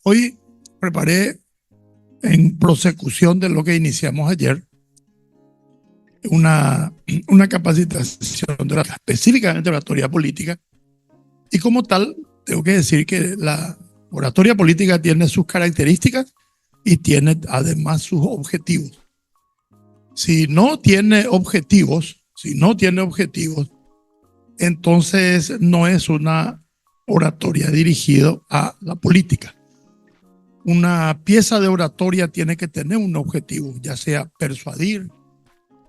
Hoy preparé, en prosecución de lo que iniciamos ayer, una capacitación específicamente de oratoria política. Y como tal, tengo que decir que la oratoria política tiene sus características y tiene además sus objetivos. Si no tiene objetivos, entonces no es una oratoria dirigida a la política. Una pieza de oratoria tiene que tener un objetivo, ya sea persuadir,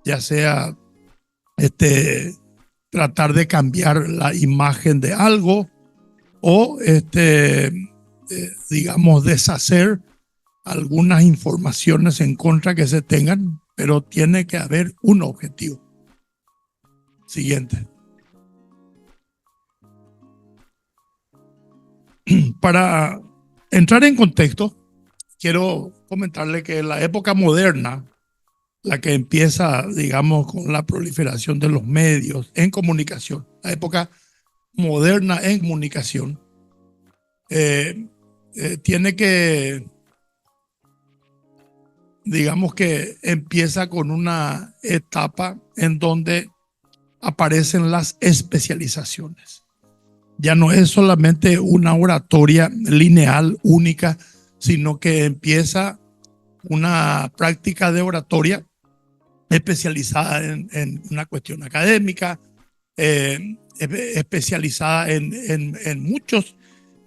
ya sea tratar de cambiar la imagen de algo o, digamos, deshacer algunas informaciones en contra que se tengan, pero tiene que haber un objetivo. Siguiente. Para entrar en contexto, quiero comentarle que en la época moderna, la que empieza, digamos, con la proliferación de los medios en comunicación, la época moderna en comunicación, tiene que, digamos que empieza con una etapa en donde aparecen las especializaciones. Ya no es solamente una oratoria lineal, única, sino que empieza una práctica de oratoria especializada en una cuestión académica, especializada en muchos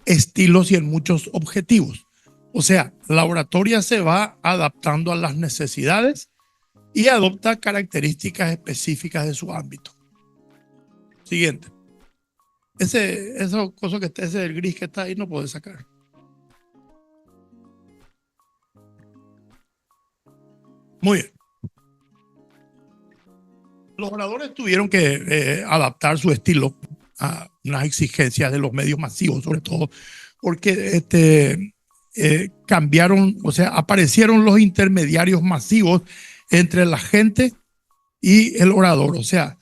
estilos y en muchos objetivos. O sea, la oratoria se va adaptando a las necesidades y adopta características específicas de su ámbito. Siguiente. Ese del gris que está ahí no puede sacar. Muy bien. Los oradores tuvieron que adaptar su estilo a unas exigencias de los medios masivos, sobre todo porque cambiaron, o sea, aparecieron los intermediarios masivos entre la gente y el orador. O sea,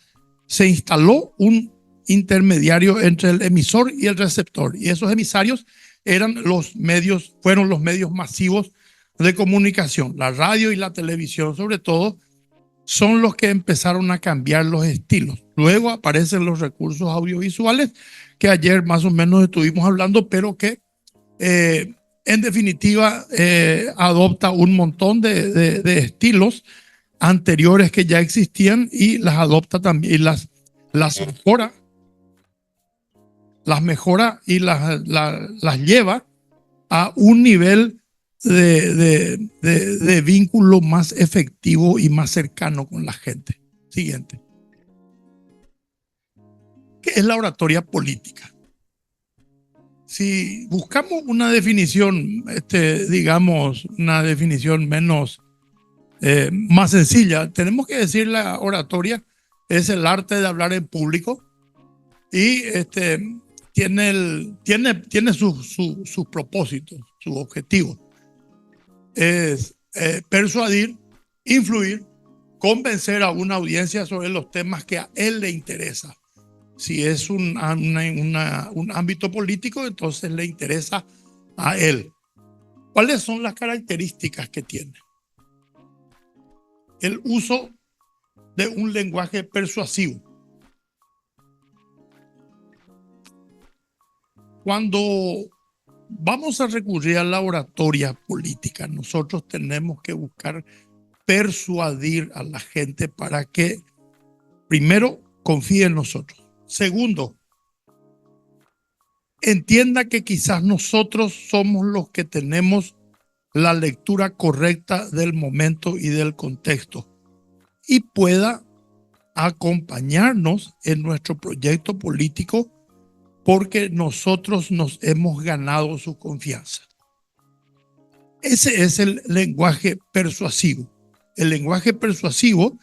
se instaló un intermediario entre el emisor y el receptor, y esos emisarios fueron los medios masivos de comunicación. La radio y la televisión, sobre todo, son los que empezaron a cambiar los estilos. Luego aparecen los recursos audiovisuales, que ayer más o menos estuvimos hablando, pero que en definitiva adopta un montón de estilos anteriores que ya existían y las adopta también y las mejora y las lleva a un nivel de vínculo más efectivo y más cercano con la gente. Siguiente. ¿Qué es la oratoria política? Si buscamos una definición, digamos, una definición más sencilla, tenemos que decir la oratoria es el arte de hablar en público y tiene sus propósitos, sus objetivos. Es persuadir, influir, convencer a una audiencia sobre los temas que a él le interesa. Si es un ámbito político, entonces le interesa a él. ¿Cuáles son las características que tiene? El uso de un lenguaje persuasivo. Cuando vamos a recurrir a la oratoria política, nosotros tenemos que buscar persuadir a la gente para que, primero, confíe en nosotros. Segundo, entienda que quizás nosotros somos los que tenemos la lectura correcta del momento y del contexto y pueda acompañarnos en nuestro proyecto político porque nosotros nos hemos ganado su confianza. Ese es el lenguaje persuasivo. El lenguaje persuasivo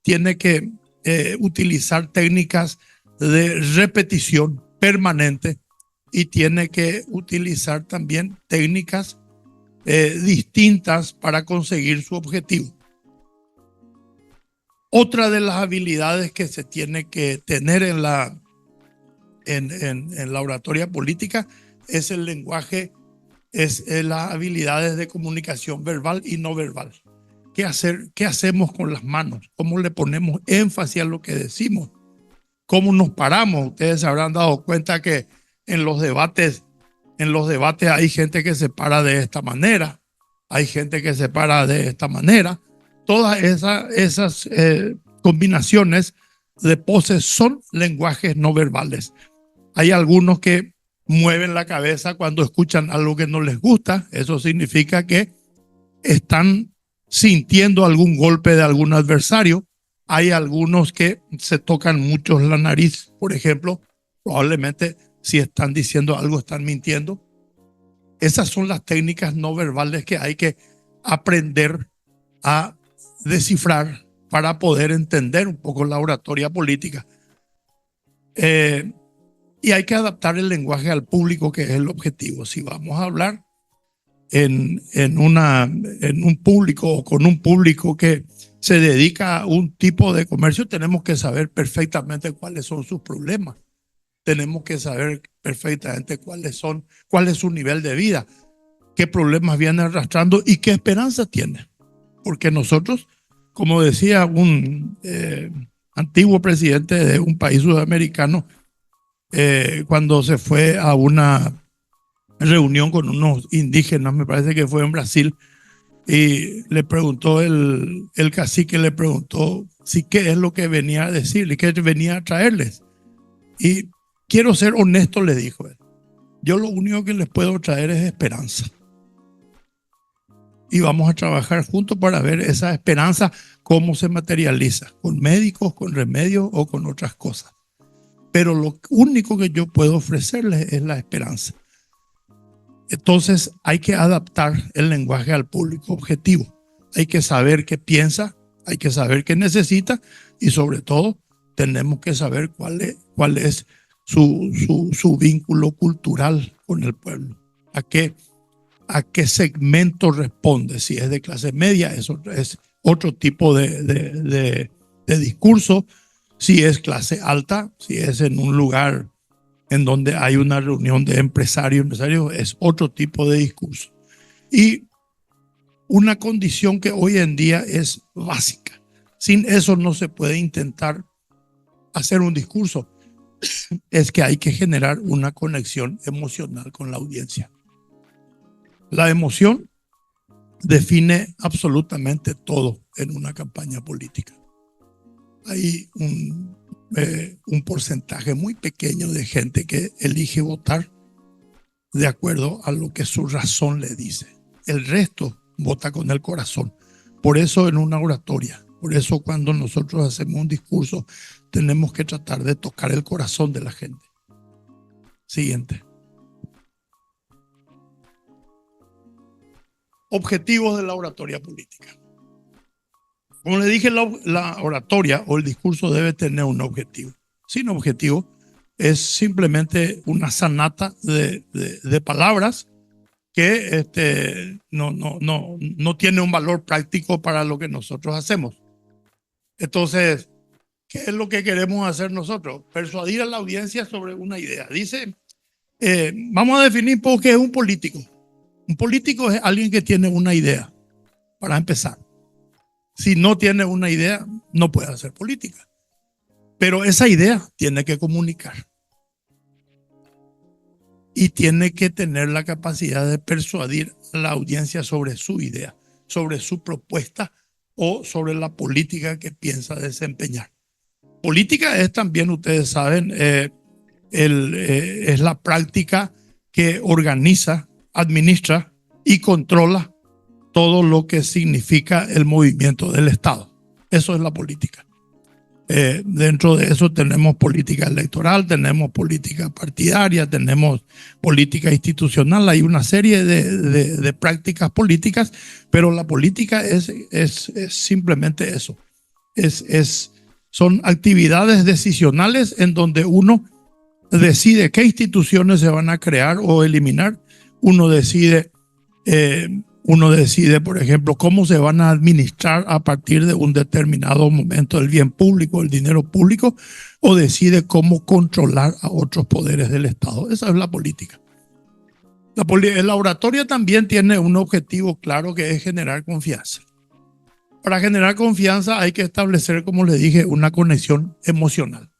tiene que utilizar técnicas de repetición permanente y tiene que utilizar también técnicas distintas para conseguir su objetivo. Otra de las habilidades que se tiene que tener en la oratoria política es el lenguaje es las habilidades de comunicación verbal y no verbal. ¿Qué hacer? ¿Qué hacemos con las manos? ¿Cómo le ponemos énfasis a lo que decimos? ¿Cómo nos paramos? Ustedes se habrán dado cuenta que en los debates hay gente que se para de esta manera, hay gente que se para de esta manera. Todas esas combinaciones de poses son lenguajes no verbales. Hay algunos que mueven la cabeza cuando escuchan algo que no les gusta. Eso significa que están sintiendo algún golpe de algún adversario. Hay algunos que se tocan mucho la nariz, por ejemplo. Probablemente si están diciendo algo están mintiendo. Esas son las técnicas no verbales que hay que aprender a descifrar para poder entender un poco la oratoria política. Y hay que adaptar el lenguaje al público, que es el objetivo. Si vamos a hablar en un público o con un público que se dedica a un tipo de comercio, tenemos que saber perfectamente cuáles son sus problemas. Tenemos que saber perfectamente cuál es su nivel de vida, qué problemas viene arrastrando y qué esperanza tiene. Porque nosotros, como decía un antiguo presidente de un país sudamericano, cuando se fue a una reunión con unos indígenas, me parece que fue en Brasil, y le preguntó el cacique, le preguntó si qué es lo que venía a decirle, qué venía a traerles. Y quiero ser honesto, le dijo él. Yo lo único que les puedo traer es esperanza. Y vamos a trabajar juntos para ver esa esperanza cómo se materializa, con médicos, con remedios o con otras cosas. Pero lo único que yo puedo ofrecerles es la esperanza. Entonces hay que adaptar el lenguaje al público objetivo. Hay que saber qué piensa, hay que saber qué necesita y sobre todo tenemos que saber cuál es su vínculo cultural con el pueblo. ¿A qué segmento responde? Si es de clase media, es otro tipo de discurso. Si es clase alta, si es en un lugar en donde hay una reunión de empresarios, es otro tipo de discurso. Y una condición que hoy en día es básica. Sin eso no se puede intentar hacer un discurso. Es que hay que generar una conexión emocional con la audiencia. La emoción define absolutamente todo en una campaña política. Hay un porcentaje muy pequeño de gente que elige votar de acuerdo a lo que su razón le dice. El resto vota con el corazón. Por eso en una oratoria, por eso cuando nosotros hacemos un discurso, tenemos que tratar de tocar el corazón de la gente. Siguiente. Objetivos de la oratoria política. Como le dije, la oratoria o el discurso debe tener un objetivo. Sin objetivo es simplemente una sanata de palabras que no tiene un valor práctico para lo que nosotros hacemos. Entonces, ¿qué es lo que queremos hacer nosotros? Persuadir a la audiencia sobre una idea. Dice, vamos a definir por qué es un político. Un político es alguien que tiene una idea, para empezar. Si no tiene una idea, no puede hacer política. Pero esa idea tiene que comunicar. Y tiene que tener la capacidad de persuadir a la audiencia sobre su idea, sobre su propuesta o sobre la política que piensa desempeñar. Política es también, ustedes saben, es la práctica que organiza, administra y controla todo lo que significa el movimiento del Estado. Eso es la política. Dentro de eso tenemos política electoral, tenemos política partidaria, tenemos política institucional. Hay una serie de prácticas políticas, pero la política es simplemente eso. Son actividades decisionales en donde uno decide qué instituciones se van a crear o eliminar. Uno decide, por ejemplo, cómo se van a administrar a partir de un determinado momento el bien público, el dinero público, o decide cómo controlar a otros poderes del Estado. Esa es la política. La oratoria también tiene un objetivo claro que es generar confianza. Para generar confianza hay que establecer, como le dije, una conexión emocional.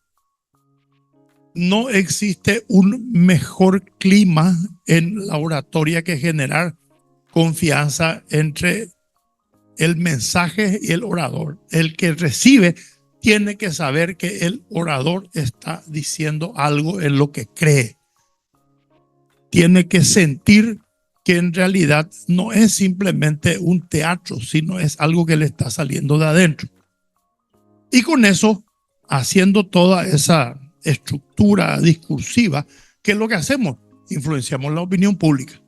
No existe un mejor clima en la oratoria que generar confianza entre el mensaje y el orador. El que recibe tiene que saber que el orador está diciendo algo en lo que cree. Tiene que sentir que en realidad no es simplemente un teatro, sino es algo que le está saliendo de adentro. Y con eso, haciendo toda esa estructura discursiva, ¿qué es lo que hacemos? Influenciamos la opinión pública.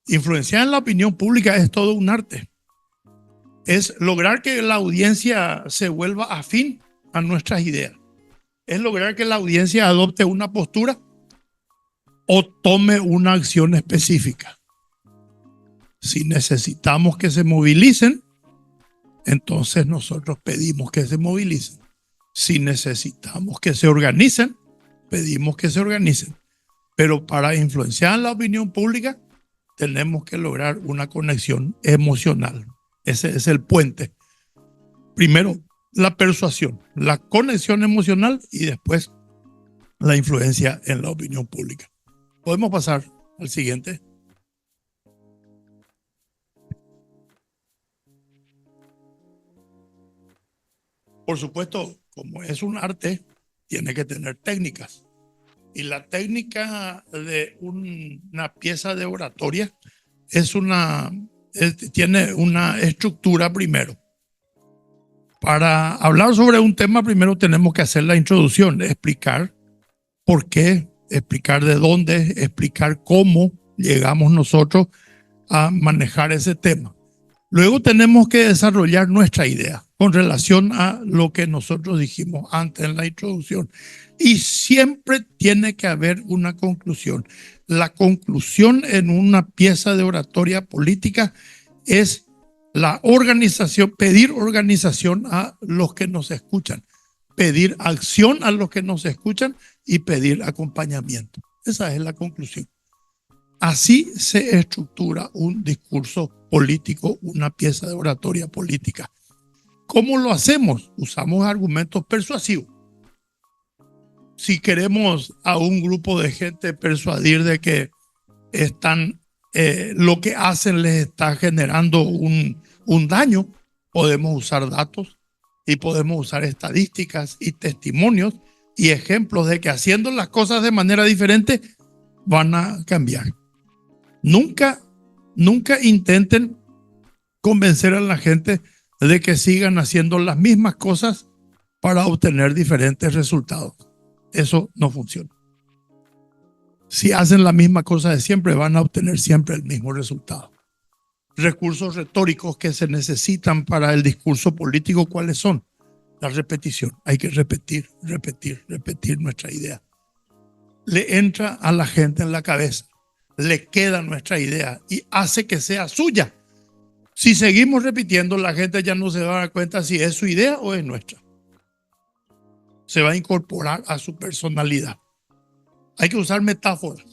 Influenciar en la opinión pública es todo un arte. Es lograr que la audiencia se vuelva afín a nuestras ideas. Es lograr que la audiencia adopte una postura o tome una acción específica. Si necesitamos que se movilicen, entonces nosotros pedimos que se movilicen. Si necesitamos que se organicen, pedimos que se organicen. Pero para influenciar la opinión pública, tenemos que lograr una conexión emocional. Ese es el puente. Primero, la persuasión, la conexión emocional y después la influencia en la opinión pública. Podemos pasar al siguiente. Por supuesto, como es un arte, tiene que tener técnicas. Y la técnica de una pieza de oratoria tiene una estructura primero. Para hablar sobre un tema, primero tenemos que hacer la introducción, explicar por qué, explicar de dónde, explicar cómo llegamos nosotros a manejar ese tema. Luego tenemos que desarrollar nuestra idea con relación a lo que nosotros dijimos antes en la introducción. Y siempre tiene que haber una conclusión. La conclusión en una pieza de oratoria política es la organización, pedir organización a los que nos escuchan, pedir acción a los que nos escuchan y pedir acompañamiento. Esa es la conclusión. Así se estructura un discurso político, una pieza de oratoria política. ¿Cómo lo hacemos? Usamos argumentos persuasivos. Si queremos a un grupo de gente persuadir de que lo que hacen les está generando un daño, podemos usar datos y podemos usar estadísticas y testimonios y ejemplos de que haciendo las cosas de manera diferente van a cambiar. Nunca intenten convencer a la gente de que sigan haciendo las mismas cosas para obtener diferentes resultados. Eso no funciona. Si hacen la misma cosa de siempre, van a obtener siempre el mismo resultado. Recursos retóricos que se necesitan para el discurso político, ¿cuáles son? La repetición. Hay que repetir nuestra idea. Le entra a la gente en la cabeza, le queda nuestra idea y hace que sea suya. Si seguimos repitiendo, la gente ya no se va a dar cuenta si es su idea o es nuestra. Se va a incorporar a su personalidad. Hay que usar metáforas.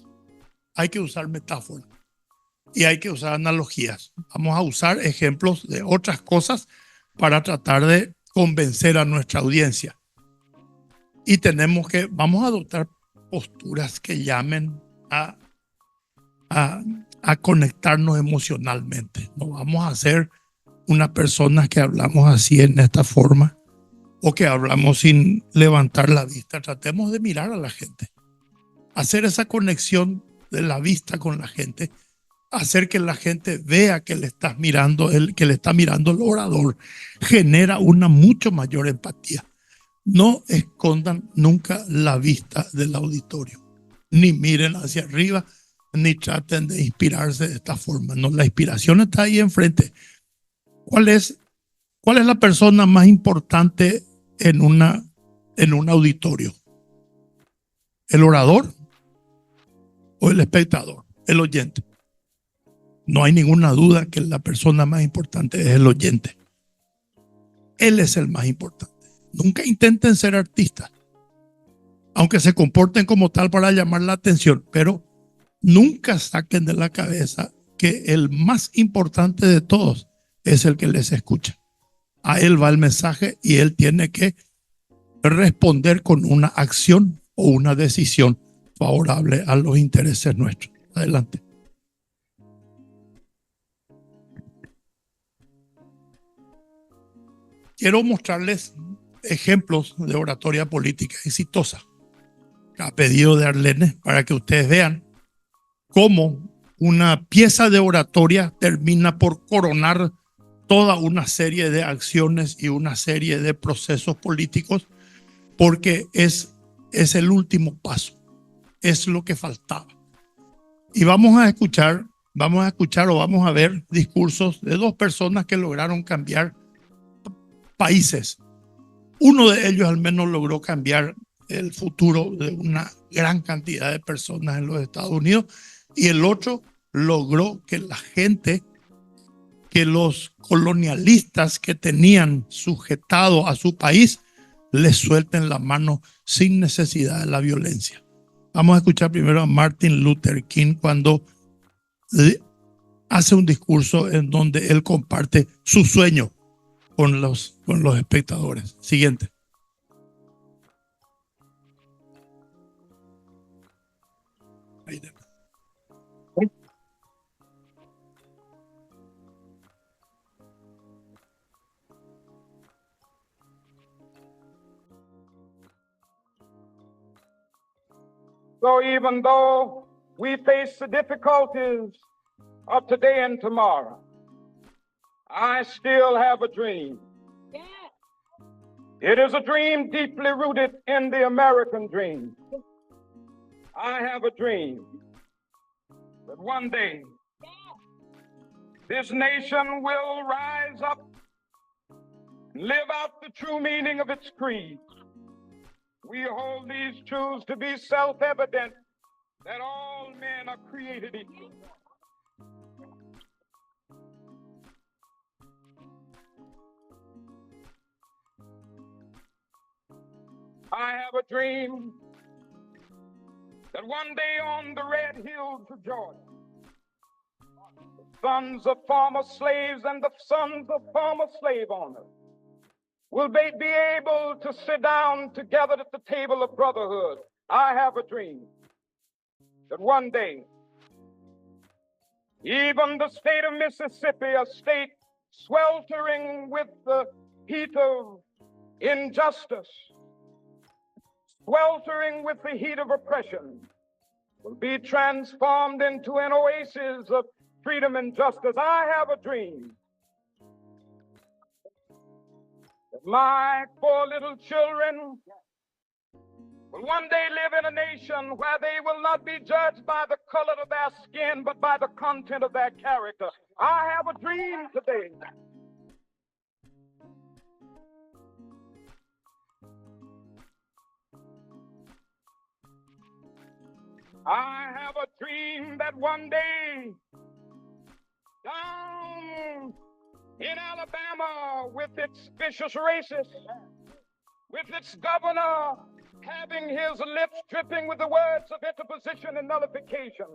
Y hay que usar analogías. Vamos a usar ejemplos de otras cosas para tratar de convencer a nuestra audiencia. Y vamos a adoptar posturas que llamen a conectarnos emocionalmente. No vamos a ser unas personas que hablamos así en esta forma o que hablamos sin levantar la vista. Tratemos de mirar a la gente, hacer esa conexión de la vista con la gente, hacer que la gente vea que le está mirando el orador, genera una mucho mayor empatía. No escondan nunca la vista del auditorio, ni miren hacia arriba, ni traten de inspirarse de esta forma. No, la inspiración está ahí enfrente. ¿Cuál es la persona más importante en un auditorio? ¿El orador o el espectador? El oyente. No hay ninguna duda que la persona más importante es el oyente. Él es el más importante. Nunca intenten ser artistas, aunque se comporten como tal para llamar la atención, pero nunca saquen de la cabeza que el más importante de todos es el que les escucha. A él va el mensaje y él tiene que responder con una acción o una decisión favorable a los intereses nuestros. Adelante. Quiero mostrarles ejemplos de oratoria política exitosa a pedido de Arlene para que ustedes vean cómo una pieza de oratoria termina por coronar toda una serie de acciones y una serie de procesos políticos, porque es el último paso, es lo que faltaba. Y vamos a escuchar o vamos a ver discursos de dos personas que lograron cambiar países. Uno de ellos al menos logró cambiar el futuro de una gran cantidad de personas en los Estados Unidos, y el otro logró que la gente, que los colonialistas que tenían sujetado a su país, les suelten la mano sin necesidad de la violencia. Vamos a escuchar primero a Martin Luther King cuando hace un discurso en donde él comparte su sueño con los espectadores. Siguiente. Ahí de. So even though we face the difficulties of today and tomorrow, I still have a dream. It is a dream deeply rooted in the American dream. I have a dream that one day this nation will rise up and live out the true meaning of its creed. We hold these truths to be self-evident, that all men are created equal. I have a dream that one day on the red hills of Georgia, the sons of former slaves and the sons of former slave owners will be able to sit down together at the table of brotherhood. I have a dream that one day, even the state of Mississippi, a state sweltering with the heat of injustice, sweltering with the heat of oppression, will be transformed into an oasis of freedom and justice. I have a dream that my 4 little children will one day live in a nation where they will not be judged by the color of their skin, but by the content of their character. I have a dream today I have a dream that one day down in Alabama, with its vicious racists, with its governor having his lips dripping with the words of interposition and nullification.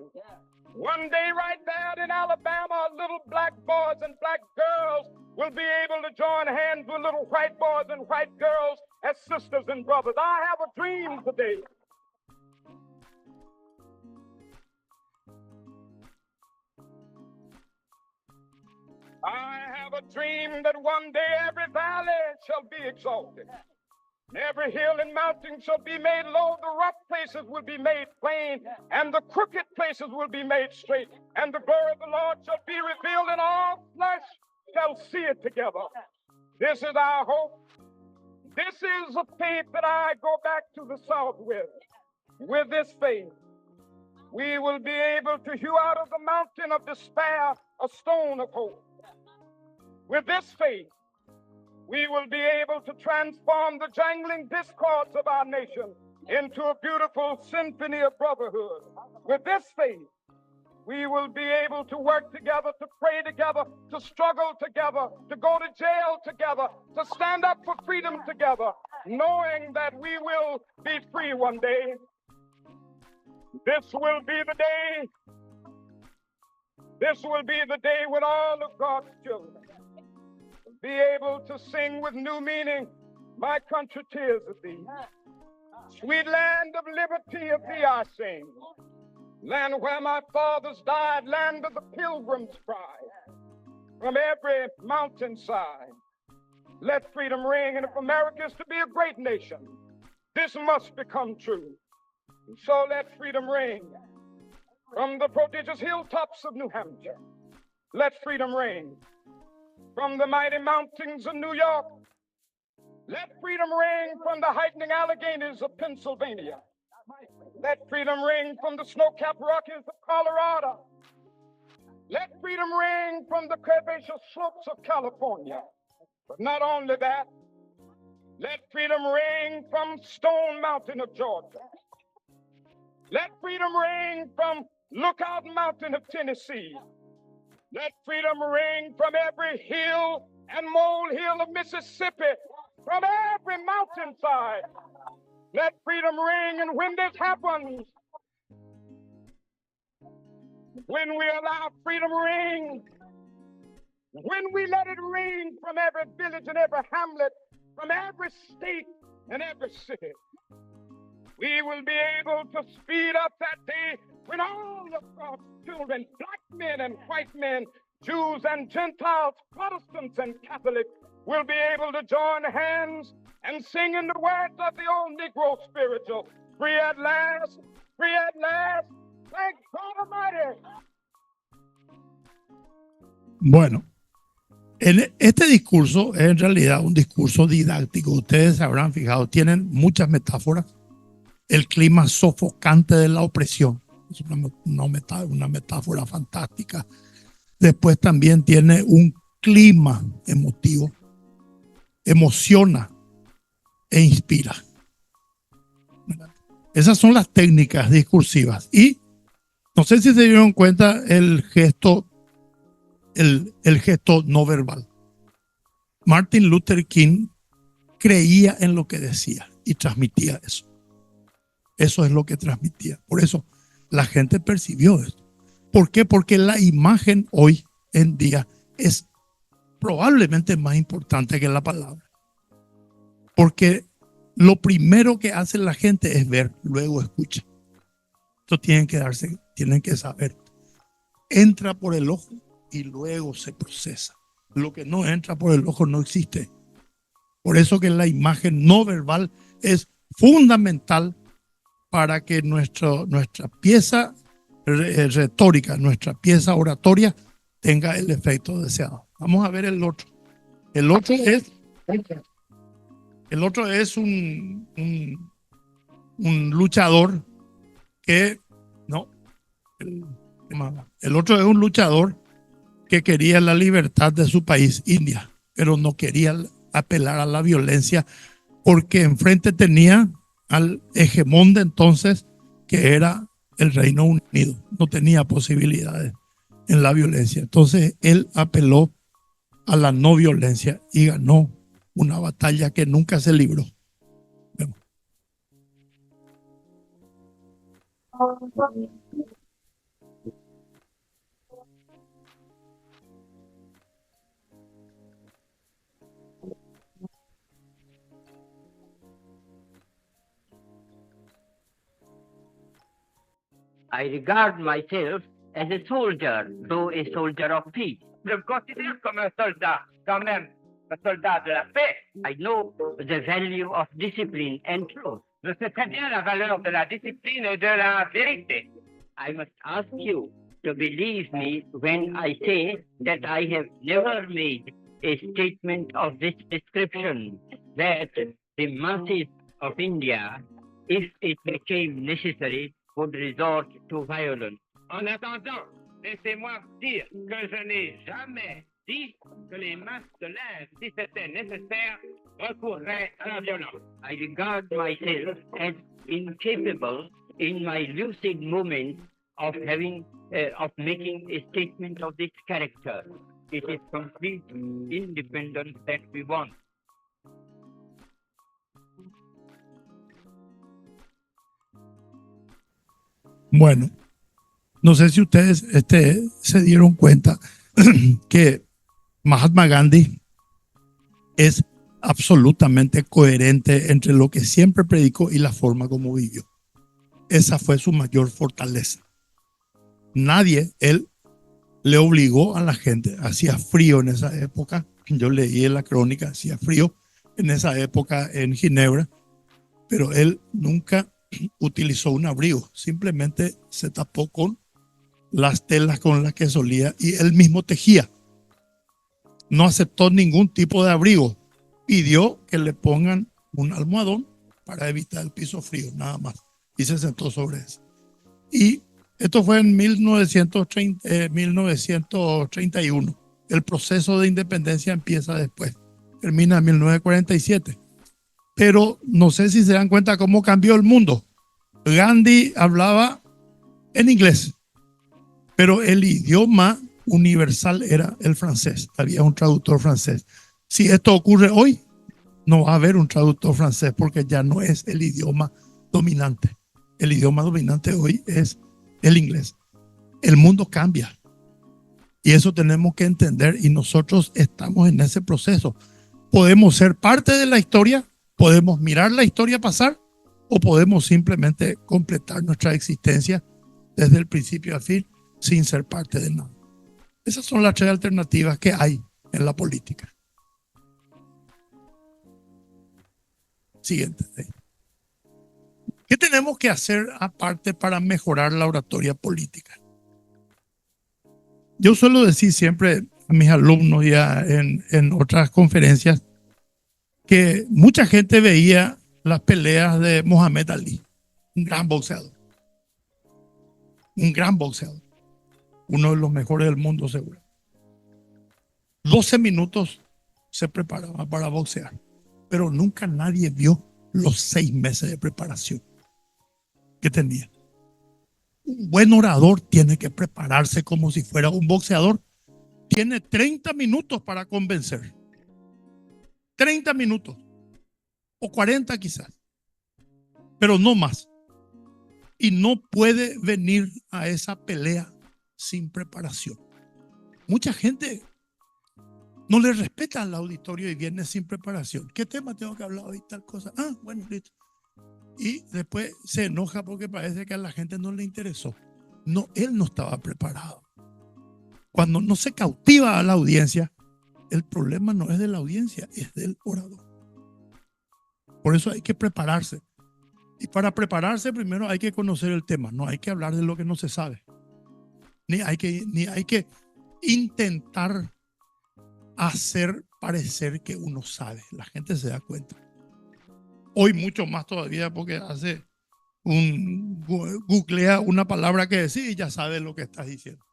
One day right there in Alabama, little black boys and black girls will be able to join hands with little white boys and white girls as sisters and brothers. I have a dream today. I have a dream that one day every valley shall be exalted. Every hill and mountain shall be made low. The rough places will be made plain, and the crooked places will be made straight. And the glory of the Lord shall be revealed, and all flesh shall see it together. This is our hope. This is a faith that I go back to the South with. With this faith, we will be able to hew out of the mountain of despair a stone of hope. With this faith, we will be able to transform the jangling discords of our nation into a beautiful symphony of brotherhood. With this faith, we will be able to work together, to pray together, to struggle together, to go to jail together, to stand up for freedom together, knowing that we will be free one day. This will be the day. This will be the day when all of God's children will be able to sing with new meaning. My country, tears of thee. Sweet land of liberty, of thee I sing. Land where my fathers died, land of the pilgrim's pride. From every mountainside, let freedom ring. And if America is to be a great nation, this must become true. And so let freedom ring. From the prodigious hilltops of New Hampshire, let freedom ring. From the mighty mountains of New York, let freedom ring. From the heightening Alleghanies of Pennsylvania, let freedom ring. From the snow-capped Rockies of Colorado, let freedom ring. From the curvaceous slopes of California. But not only that, let freedom ring from Stone Mountain of Georgia. Let freedom ring from Lookout Mountain of Tennessee. Let freedom ring from every hill and molehill of Mississippi, from every mountainside. Let freedom ring. And when this happens, when we allow freedom ring, when we let it ring from every village and every hamlet, from every state and every city, we will be able to speed up that day when all of God's children, black men and white men, Jews and Gentiles, Protestants and Catholics, will be able to join hands and sing in the words of the old Negro spiritual, free at last, thank God Almighty. Bueno, este discurso es en realidad un discurso didáctico. Ustedes se habrán fijado, tienen muchas metáforas. El clima sofocante de la opresión es una metáfora fantástica. Después también tiene un clima emotivo, emociona e inspira. Esas son las técnicas discursivas. Y no sé si se dieron cuenta el gesto no verbal. Martin Luther King creía en lo que decía y transmitía eso. Eso es lo que transmitía. Por eso la gente percibió esto. ¿Por qué? Porque la imagen hoy en día es probablemente más importante que la palabra. Porque lo primero que hace la gente es ver, luego escucha. Esto tienen que saber. Entra por el ojo y luego se procesa. Lo que no entra por el ojo no existe. Por eso que la imagen no verbal es fundamental para que nuestra pieza retórica, nuestra pieza oratoria tenga el efecto deseado. Vamos a ver el otro. El otro es un luchador que el otro es un luchador que quería la libertad de su país, India, pero no quería apelar a la violencia porque enfrente tenía al hegemón de entonces, que era el Reino Unido. No tenía posibilidades en la violencia. Entonces él apeló a la no violencia y ganó una batalla que nunca se libró. Vemos. I regard myself as a soldier, though a soldier of peace. Je me considère comme un soldat, quand même, un soldat de la paix. I know the value of discipline and truth. Je sais très bien la valeur de la discipline et de la vérité. I must ask you to believe me when I say that I have never made a statement of this description, that the masses of India, if it became necessary, would resort to violence. En attendant, laissez-moi dire que je n'ai jamais dit que les masses de l'Inde, si c'était nécessaire, recourraient à la violence. I regard myself as incapable in my lucid moments of making a statement of this character. It is complete independence that we want. Bueno, no sé si ustedes se dieron cuenta que Mahatma Gandhi es absolutamente coherente entre lo que siempre predicó y la forma como vivió. Esa fue su mayor fortaleza. Nadie, él le obligó a la gente, hacía frío en esa época, yo leí en la crónica, hacía frío en esa época en Ginebra, pero él nunca utilizó un abrigo, simplemente se tapó con las telas con las que solía y él mismo tejía. No aceptó ningún tipo de abrigo, pidió que le pongan un almohadón para evitar el piso frío, nada más, y se sentó sobre eso. Y esto fue en 1931. El proceso de independencia empieza después, termina en 1947. Pero no sé si se dan cuenta cómo cambió el mundo. Gandhi hablaba en inglés, pero el idioma universal era el francés. Había un traductor francés. Si esto ocurre hoy, no va a haber un traductor francés porque ya no es el idioma dominante. El idioma dominante hoy es el inglés. El mundo cambia y eso tenemos que entender y nosotros estamos en ese proceso. Podemos ser parte de la historia, podemos mirar la historia pasar o podemos simplemente completar nuestra existencia desde el principio al fin sin ser parte de nada. Esas son las tres alternativas que hay en la política. Siguiente. ¿Qué tenemos que hacer aparte para mejorar la oratoria política? Yo suelo decir siempre a mis alumnos ya en otras conferencias que mucha gente veía las peleas de Mohamed Ali, un gran boxeador, uno de los mejores del mundo seguro. 12 minutos se preparaba para boxear, pero nunca nadie vio los 6 meses de preparación que tenía. Un buen orador tiene que prepararse como si fuera un boxeador. Tiene 30 minutos para convencer. 30 minutos. O 40 quizás. Pero no más. Y no puede venir a esa pelea sin preparación. Mucha gente no le respeta al auditorio y viene sin preparación. ¿Qué tema tengo que hablar hoy? Tal cosa. Ah, bueno, listo. Y después se enoja porque parece que a la gente no le interesó. No, él no estaba preparado. Cuando no se cautiva a la audiencia, el problema no es de la audiencia, es del orador. Por eso hay que prepararse. Y para prepararse primero hay que conocer el tema. No hay que hablar de lo que no se sabe. Ni hay que intentar hacer parecer que uno sabe. La gente se da cuenta. Hoy mucho más todavía porque googlea una palabra que decís y ya sabes lo que estás diciendo.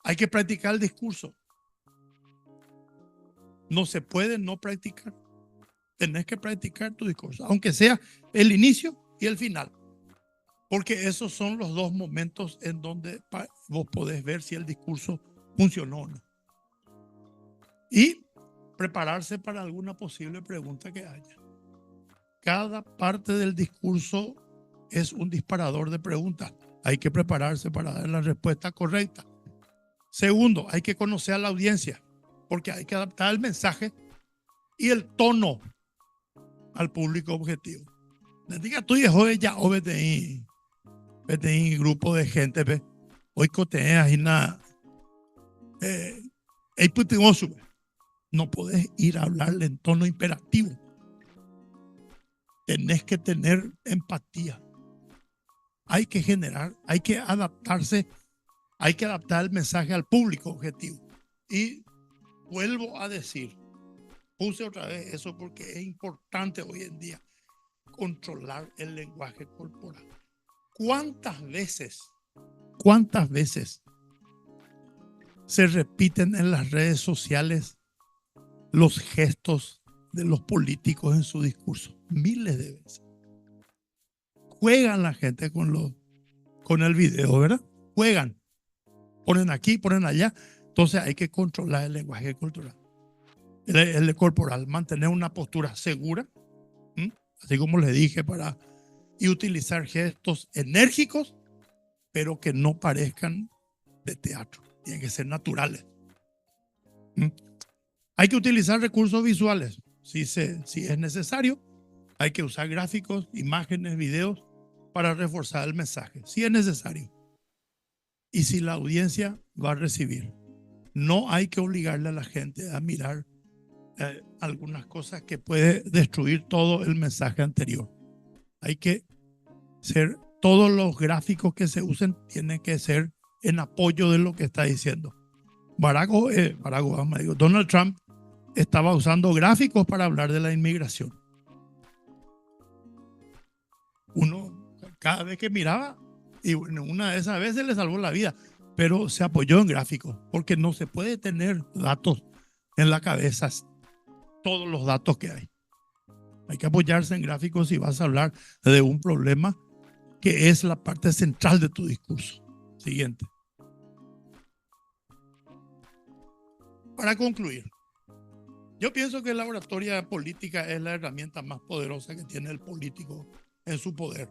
Hay que practicar el discurso. No se puede no practicar. Tenés que practicar tu discurso, aunque sea el inicio y el final. Porque esos son los dos momentos en donde vos podés ver si el discurso funcionó o no. Y prepararse para alguna posible pregunta que haya. Cada parte del discurso es un disparador de preguntas. Hay que prepararse para dar la respuesta correcta. Segundo, hay que conocer a la audiencia, porque hay que adaptar el mensaje y el tono al público objetivo. Le diga tú y joven ya o vete en grupo de gente, ve. Hoy coteas y nada. No podés ir a hablarle en tono imperativo. Tenés que tener empatía. Hay que generar, hay que adaptarse, hay que adaptar el mensaje al público objetivo. Y vuelvo a decir, puse otra vez eso porque es importante hoy en día controlar el lenguaje corporal. ¿Cuántas veces se repiten en las redes sociales los gestos de los políticos en su discurso? Miles de veces. Juegan la gente con el video, ¿verdad? Juegan. Ponen aquí, ponen allá. Entonces hay que controlar el lenguaje corporal. El corporal, mantener una postura segura. Así como les dije, para y utilizar gestos enérgicos, pero que no parezcan de teatro. Tienen que ser naturales. Hay que utilizar recursos visuales. Si es necesario, hay que usar gráficos, imágenes, videos para reforzar el mensaje. Si es necesario. Y si la audiencia va a recibir. No hay que obligarle a la gente a mirar algunas cosas que puede destruir todo el mensaje anterior. Hay que ser, todos los gráficos que se usen tienen que ser en apoyo de lo que está diciendo. Donald Trump estaba usando gráficos para hablar de la inmigración. Uno, cada vez que miraba, y una de esas veces le salvó la vida, pero se apoyó en gráficos, porque no se puede tener datos en la cabeza, todos los datos que hay. Hay que apoyarse en gráficos si vas a hablar de un problema que es la parte central de tu discurso. Siguiente. Para concluir, yo pienso que la oratoria política es la herramienta más poderosa que tiene el político en su poder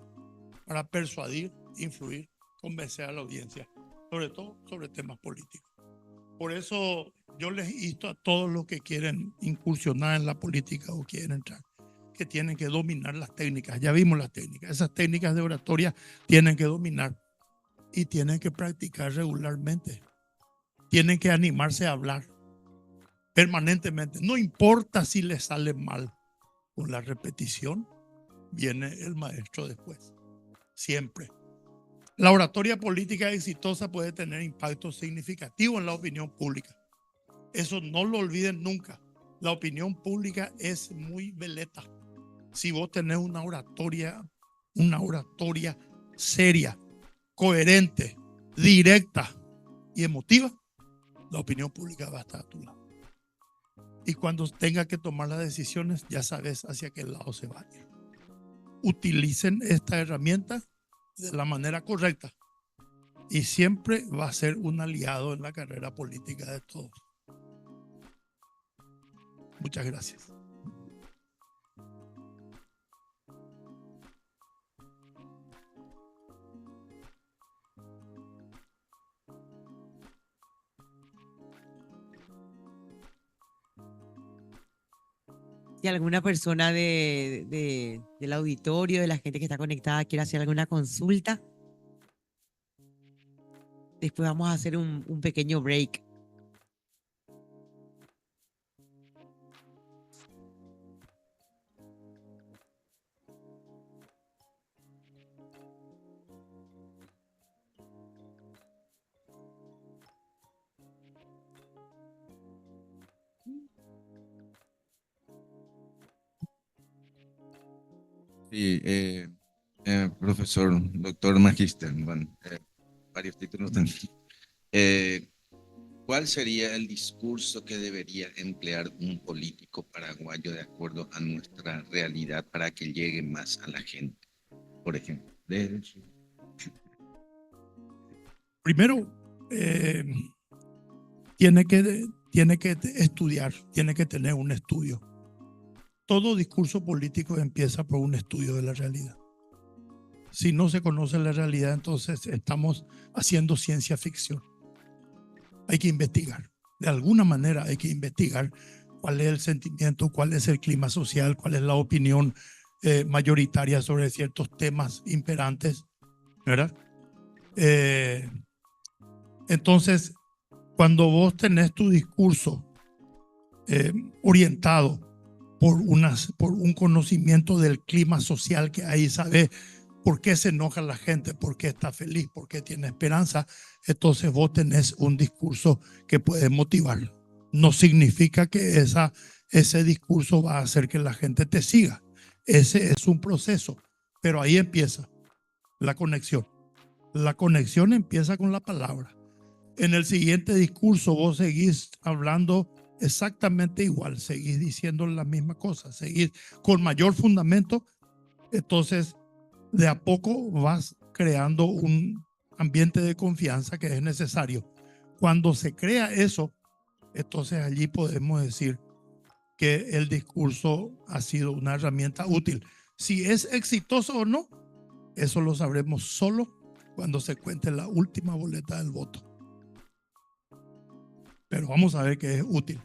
para persuadir, influir, convencer a la audiencia, sobre todo sobre temas políticos. Por eso yo les insto a todos los que quieren incursionar en la política o quieren entrar, que tienen que dominar las técnicas. Ya vimos las técnicas. Esas técnicas de oratoria tienen que dominar y tienen que practicar regularmente. Tienen que animarse a hablar permanentemente. No importa si les sale mal. Con la repetición viene el maestro después. Siempre. La oratoria política exitosa puede tener impacto significativo en la opinión pública. Eso no lo olviden nunca. La opinión pública es muy veleta. Si vos tenés una oratoria seria, coherente, directa y emotiva, la opinión pública va a estar a tu lado. Y cuando tenga que tomar las decisiones, ya sabes hacia qué lado se va a ir. Utilicen esta herramienta de la manera correcta y siempre va a ser un aliado en la carrera política de todos. Muchas gracias. Si alguna persona del auditorio, de la gente que está conectada, quiere hacer alguna consulta, después vamos a hacer un pequeño break. Sí, profesor, doctor, magíster, bueno, varios títulos también. ¿Cuál sería el discurso que debería emplear un político paraguayo de acuerdo a nuestra realidad para que llegue más a la gente? Por ejemplo, Primero, tiene que estudiar, tiene que tener un estudio. Todo discurso político empieza por un estudio de la realidad. Si no se conoce la realidad, entonces estamos haciendo ciencia ficción. Hay que investigar. De alguna manera hay que investigar cuál es el sentimiento, cuál es el clima social, cuál es la opinión mayoritaria sobre ciertos temas imperantes, ¿verdad? Entonces, cuando vos tenés tu discurso orientado por un conocimiento del clima social que hay, sabes por qué se enoja la gente, por qué está feliz, por qué tiene esperanza, entonces vos tenés un discurso que puede motivar. No significa que ese discurso va a hacer que la gente te siga. Ese es un proceso, pero ahí empieza la conexión. La conexión empieza con la palabra. En el siguiente discurso vos seguís hablando exactamente igual, seguís diciendo la misma cosa, seguís con mayor fundamento. Entonces, de a poco vas creando un ambiente de confianza que es necesario. Cuando se crea eso, entonces allí podemos decir que el discurso ha sido una herramienta útil. Si es exitoso o no, Eso lo sabremos solo cuando se cuente la última boleta del voto. Pero vamos a ver que es útil.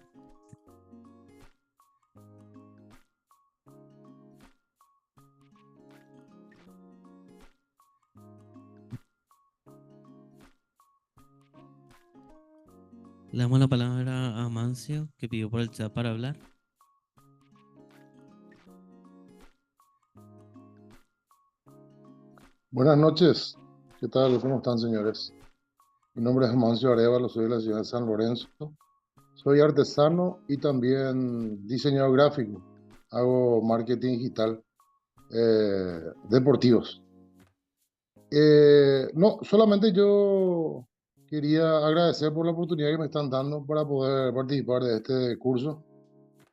Le damos la palabra a Mancio, que pidió por el chat para hablar. Buenas noches, ¿qué tal? ¿Cómo están, señores? Mi nombre es Mancio Arevalo, soy de la ciudad de San Lorenzo. Soy artesano y también diseñador gráfico. Hago marketing digital, deportivos. No, solamente yo quería agradecer por la oportunidad que me están dando para poder participar de este curso.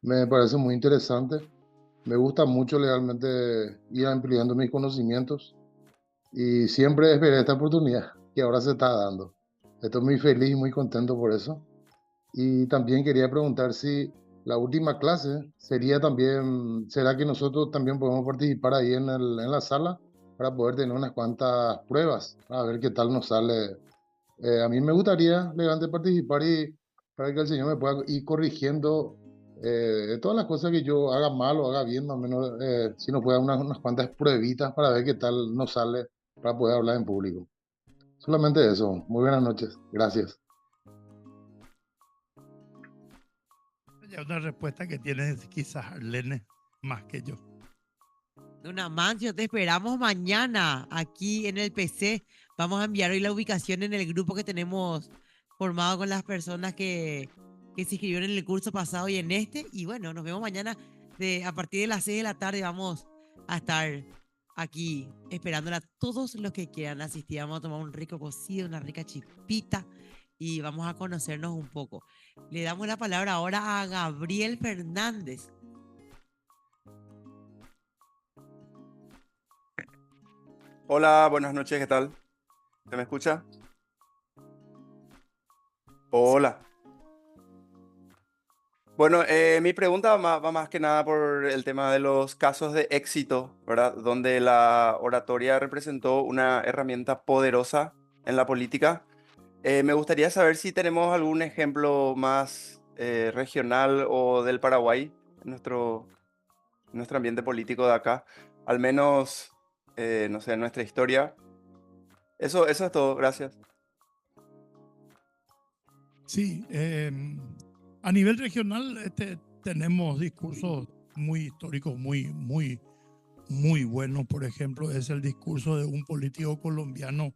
Me parece muy interesante. Me gusta mucho legalmente ir ampliando mis conocimientos. Y siempre esperé esta oportunidad que ahora se está dando. Estoy muy feliz y muy contento por eso. Y también quería preguntar si la última clase sería también, ¿será que nosotros también podemos participar ahí en la sala para poder tener unas cuantas pruebas, a ver qué tal nos sale? A mí me gustaría, legalmente, participar y para que el Señor me pueda ir corrigiendo de todas las cosas que yo haga mal o haga bien, más o menos, si nos puede dar unas cuantas pruebitas para ver qué tal nos sale para poder hablar en público. Solamente eso. Muy buenas noches. Gracias. Ya una respuesta que tiene quizás Arlene más que yo. Don Amancio, te esperamos mañana aquí en el PC. Vamos a enviar hoy la ubicación en el grupo que tenemos formado con las personas que se inscribieron en el curso pasado y en este. Y bueno, nos vemos mañana a partir de las 6 de la tarde. Vamos a estar aquí esperándola a todos los que quieran asistir. Vamos a tomar un rico cocido, una rica chipita y vamos a conocernos un poco. Le damos la palabra ahora a Gabriel Fernández. Hola, buenas noches, ¿qué tal? ¿Se me escucha? Hola. Bueno, mi pregunta va más que nada por el tema de los casos de éxito, ¿verdad? Donde la oratoria representó una herramienta poderosa en la política. Me gustaría saber si tenemos algún ejemplo más regional o del Paraguay en nuestro ambiente político de acá. Al menos, no sé, en nuestra historia. Eso es todo, gracias. Sí, a nivel regional tenemos discursos muy históricos, muy buenos. Por ejemplo, es el discurso de un político colombiano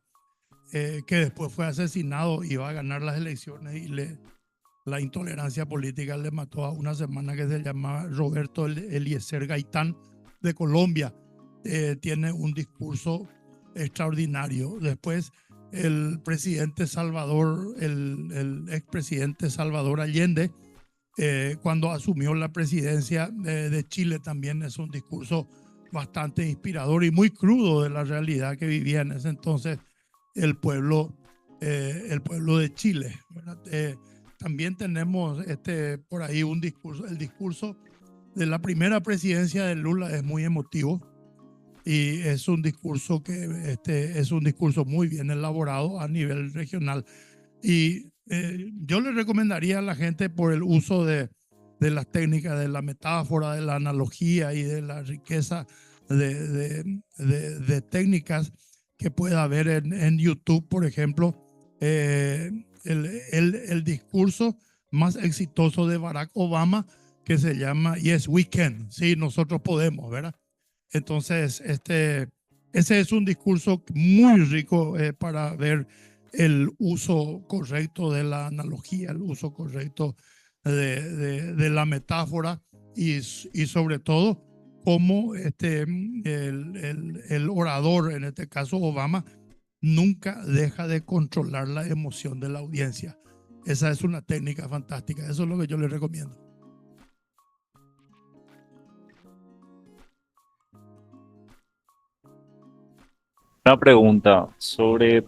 que después fue asesinado y iba a ganar las elecciones y la intolerancia política le mató a una semana, que se llamaba Roberto Eliezer Gaitán de Colombia. Tiene un discurso extraordinario. Después el presidente Salvador, el expresidente Salvador Allende, cuando asumió la presidencia de Chile, también es un discurso bastante inspirador y muy crudo de la realidad que vivía en ese entonces el pueblo de Chile, ¿verdad? También tenemos por ahí el discurso de la primera presidencia de Lula es muy emotivo y es un discurso es un discurso muy bien elaborado a nivel regional. Y yo le recomendaría a la gente por el uso de las técnicas, de la metáfora, de la analogía y de la riqueza de técnicas que pueda haber en YouTube, por ejemplo, el discurso más exitoso de Barack Obama, que se llama Yes, We Can. Sí, nosotros podemos, ¿verdad? Entonces, ese es un discurso muy rico para ver el uso correcto de la analogía, el uso correcto de la metáfora y sobre todo cómo el orador, en este caso Obama, nunca deja de controlar la emoción de la audiencia. Esa es una técnica fantástica. Eso es lo que yo le recomiendo. Una pregunta sobre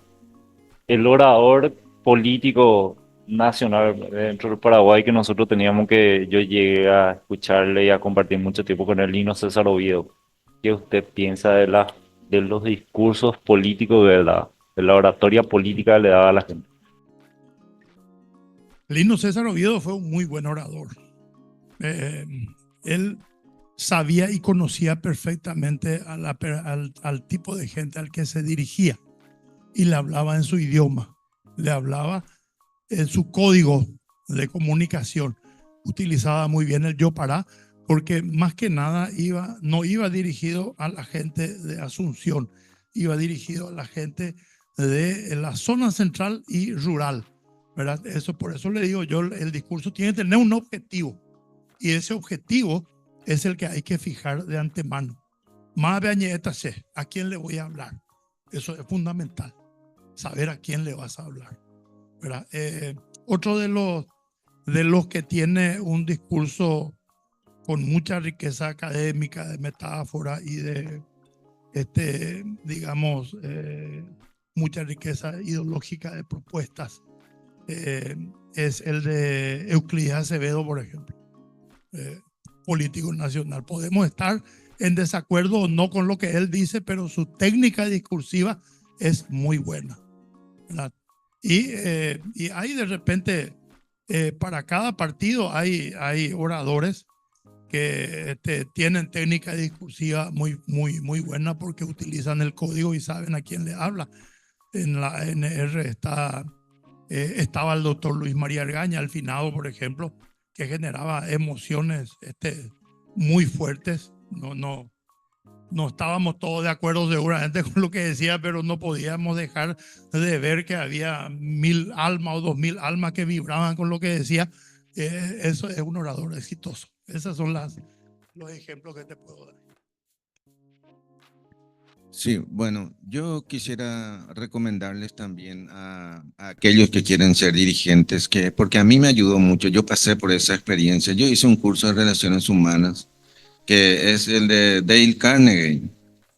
el orador político nacional dentro del Paraguay que nosotros teníamos, que yo llegué a escucharle y a compartir mucho tiempo con el Lino César Oviedo. ¿Qué usted piensa de las de los discursos políticos de la oratoria política que le daba a la gente. Lino César Oviedo fue un muy buen orador. Él sabía y conocía perfectamente al tipo de gente al que se dirigía y le hablaba en su idioma, le hablaba en su código de comunicación. Utilizaba muy bien el yo para, porque más que nada no iba dirigido a la gente de Asunción, iba dirigido a la gente de la zona central y rural, ¿verdad? Por eso le digo yo, el discurso tiene que tener un objetivo, y ese objetivo es el que hay que fijar de antemano. Más ¿a quién le voy a hablar? Eso es fundamental, saber a quién le vas a hablar, ¿verdad? Otro de los que tiene un discurso con mucha riqueza académica, de metáfora y de, digamos, mucha riqueza ideológica de propuestas, es el de Euclides Acevedo, por ejemplo, político nacional. Podemos estar en desacuerdo o no con lo que él dice, pero su técnica discursiva es muy buena, ¿verdad? Y hay de repente, para cada partido hay oradores que tienen técnica discursiva muy buena, porque utilizan el código y saben a quién le habla. En la ANR estaba el doctor Luis María Argaña, al finado, por ejemplo, que generaba emociones muy fuertes. No estábamos todos de acuerdo seguramente con lo que decía, pero no podíamos dejar de ver que había 1000 almas o 2000 almas que vibraban con lo que decía. Eso es un orador exitoso. Esos son los ejemplos que te puedo dar. Sí, bueno, yo quisiera recomendarles también a aquellos que quieren ser dirigentes, porque a mí me ayudó mucho, yo pasé por esa experiencia, yo hice un curso de relaciones humanas, que es el de Dale Carnegie,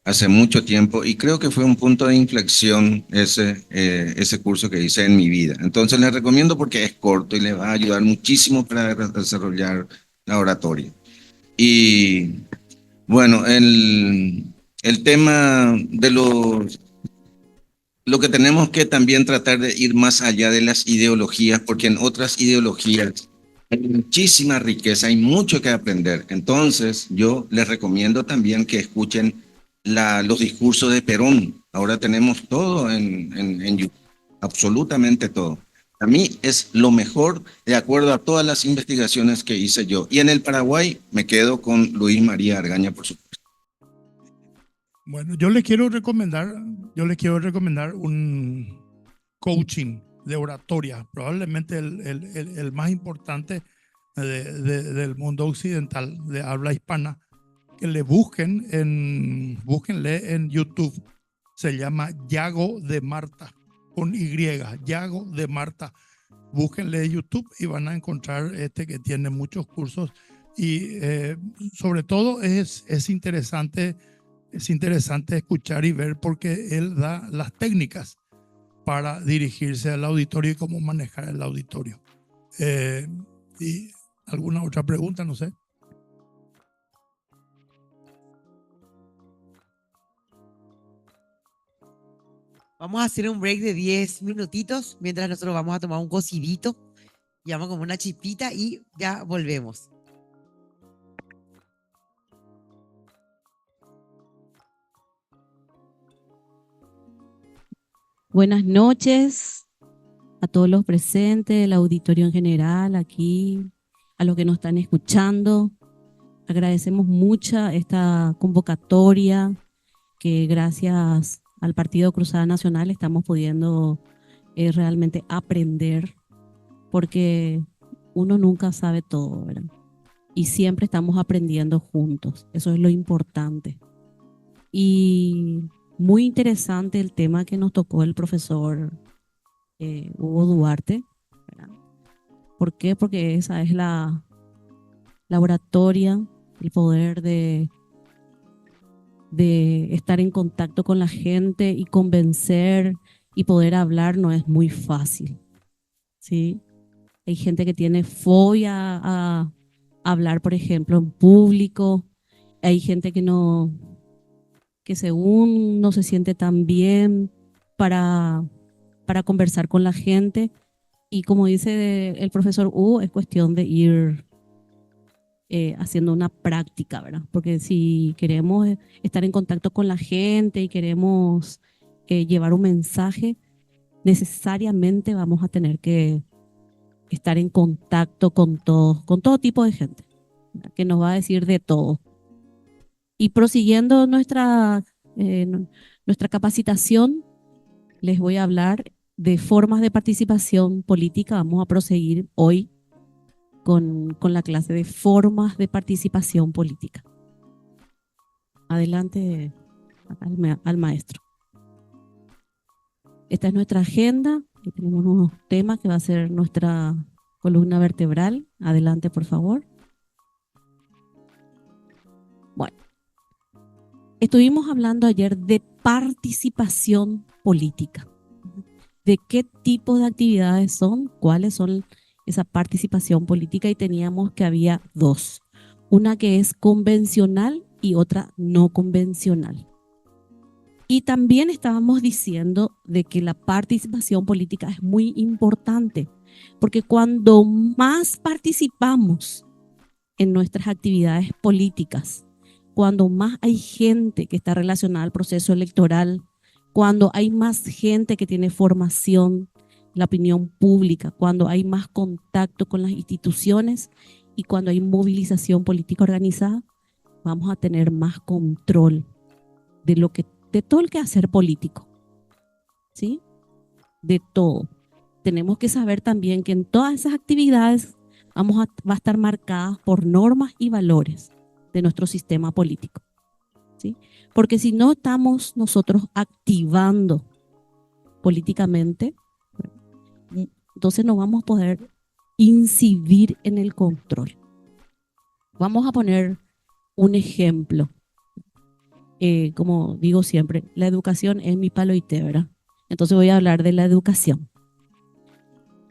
hace mucho tiempo, y creo que fue un punto de inflexión ese curso que hice en mi vida. Entonces les recomiendo porque es corto y les va a ayudar muchísimo para desarrollar la oratoria. Y bueno, el tema de lo que tenemos que también tratar de ir más allá de las ideologías, porque en otras ideologías hay muchísima riqueza, hay mucho que aprender. Entonces, yo les recomiendo también que escuchen los discursos de Perón. Ahora tenemos todo en YouTube, absolutamente todo. A mí es lo mejor de acuerdo a todas las investigaciones que hice yo. Y en el Paraguay me quedo con Luis María Argaña, por supuesto. Bueno, yo les quiero recomendar un coaching de oratoria, probablemente el más importante del mundo occidental de habla hispana, que búsquenle en YouTube. Se llama Yago de Marta, con Y, Yago de Marta. Búsquenle en YouTube y van a encontrar que tiene muchos cursos, y sobre todo es interesante escuchar y ver, porque él da las técnicas para dirigirse al auditorio y cómo manejar el auditorio. ¿Y alguna otra pregunta? No sé. Vamos a hacer un break de 10 minutitos mientras nosotros vamos a tomar un cocidito y vamos como una chipita y ya volvemos. Buenas noches a todos los presentes, el auditorio en general, aquí, a los que nos están escuchando. Agradecemos mucho esta convocatoria que gracias al Partido Cruzada Nacional estamos pudiendo realmente aprender, porque uno nunca sabe todo, ¿verdad? Y siempre estamos aprendiendo juntos, eso es lo importante. Y muy interesante el tema que nos tocó el profesor Hugo Duarte, ¿verdad? ¿Por qué? Porque esa es la oratoria, el poder de estar en contacto con la gente y convencer y poder hablar no es muy fácil, ¿sí? Hay gente que tiene fobia a hablar, por ejemplo, en público. Hay gente que no que según no se siente tan bien para conversar con la gente. Y como dice el profesor Hugo, es cuestión de ir haciendo una práctica, ¿verdad? Porque si queremos estar en contacto con la gente y queremos llevar un mensaje, necesariamente vamos a tener que estar en contacto con todo tipo de gente, ¿verdad? Que nos va a decir de todo. Y prosiguiendo nuestra capacitación, les voy a hablar de formas de participación política. Vamos a proseguir hoy con la clase de formas de participación política. Adelante al maestro. Esta es nuestra agenda y tenemos unos temas que va a ser nuestra columna vertebral. Adelante, por favor. Bueno, estuvimos hablando ayer de participación política. ¿De qué tipo de actividades son? ¿Cuáles son esa participación política? Y teníamos que había dos. Una que es convencional y otra no convencional. Y también estábamos diciendo de que la participación política es muy importante, porque cuando más participamos en nuestras actividades políticas, cuando más hay gente que está relacionada al proceso electoral, cuando hay más gente que tiene formación, la opinión pública, cuando hay más contacto con las instituciones y cuando hay movilización política organizada, vamos a tener más control de todo el quehacer político, ¿sí? De todo. Tenemos que saber también que en todas esas actividades va a estar marcadas por normas y valores de nuestro sistema político, ¿sí? Porque si no estamos nosotros activando políticamente, entonces no vamos a poder incidir en el control. Vamos a poner un ejemplo. Como digo siempre, la educación es mi palo y té, ¿verdad? Entonces voy a hablar de la educación.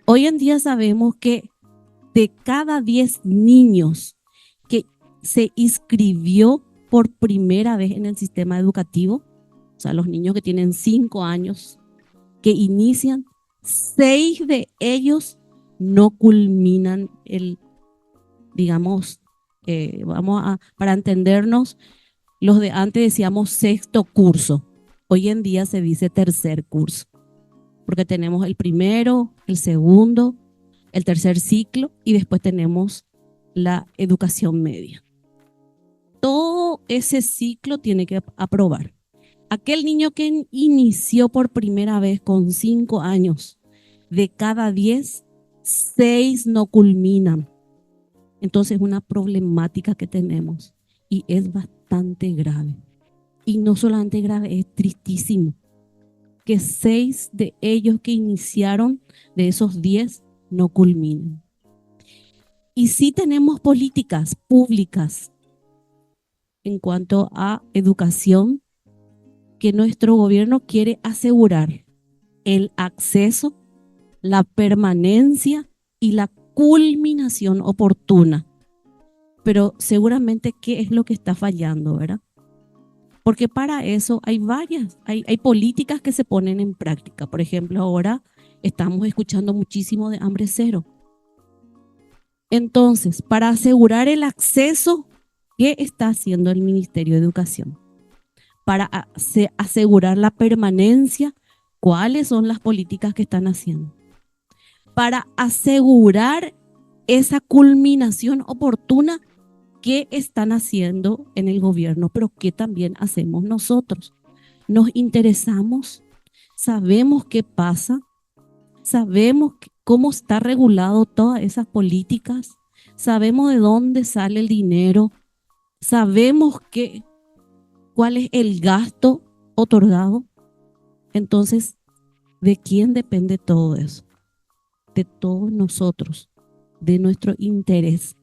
Hoy en día sabemos que de cada 10 niños que se inscribió por primera vez en el sistema educativo, o sea, los niños que tienen 5 años, que inician, 6 de ellos no culminan para entendernos, los de antes decíamos sexto curso, hoy en día se dice tercer curso, porque tenemos el primero, el segundo, el tercer ciclo y después tenemos la educación media. Todo ese ciclo tiene que aprobar. Aquel niño que inició por primera vez con 5 años, de cada 10, 6 no culminan. Entonces es una problemática que tenemos y es bastante grave. Y no solamente grave, es tristísimo que 6 de ellos que iniciaron, de esos 10, no culminen. Y sí tenemos políticas públicas en cuanto a educación, que nuestro gobierno quiere asegurar el acceso, la permanencia y la culminación oportuna. Pero seguramente, ¿qué es lo que está fallando, verdad? Porque para eso hay hay políticas que se ponen en práctica. Por ejemplo, ahora estamos escuchando muchísimo de hambre cero. Entonces, para asegurar el acceso, ¿qué está haciendo el Ministerio de Educación? Para asegurar la permanencia, ¿cuáles son las políticas que están haciendo? Para asegurar esa culminación oportuna, ¿qué están haciendo en el gobierno? Pero ¿qué también hacemos nosotros? Nos interesamos, sabemos qué pasa, sabemos cómo está regulado todas esas políticas, sabemos de dónde sale el dinero, sabemos cuál es el gasto otorgado. Entonces, ¿de quién depende todo eso? De todos nosotros, de nuestro interés.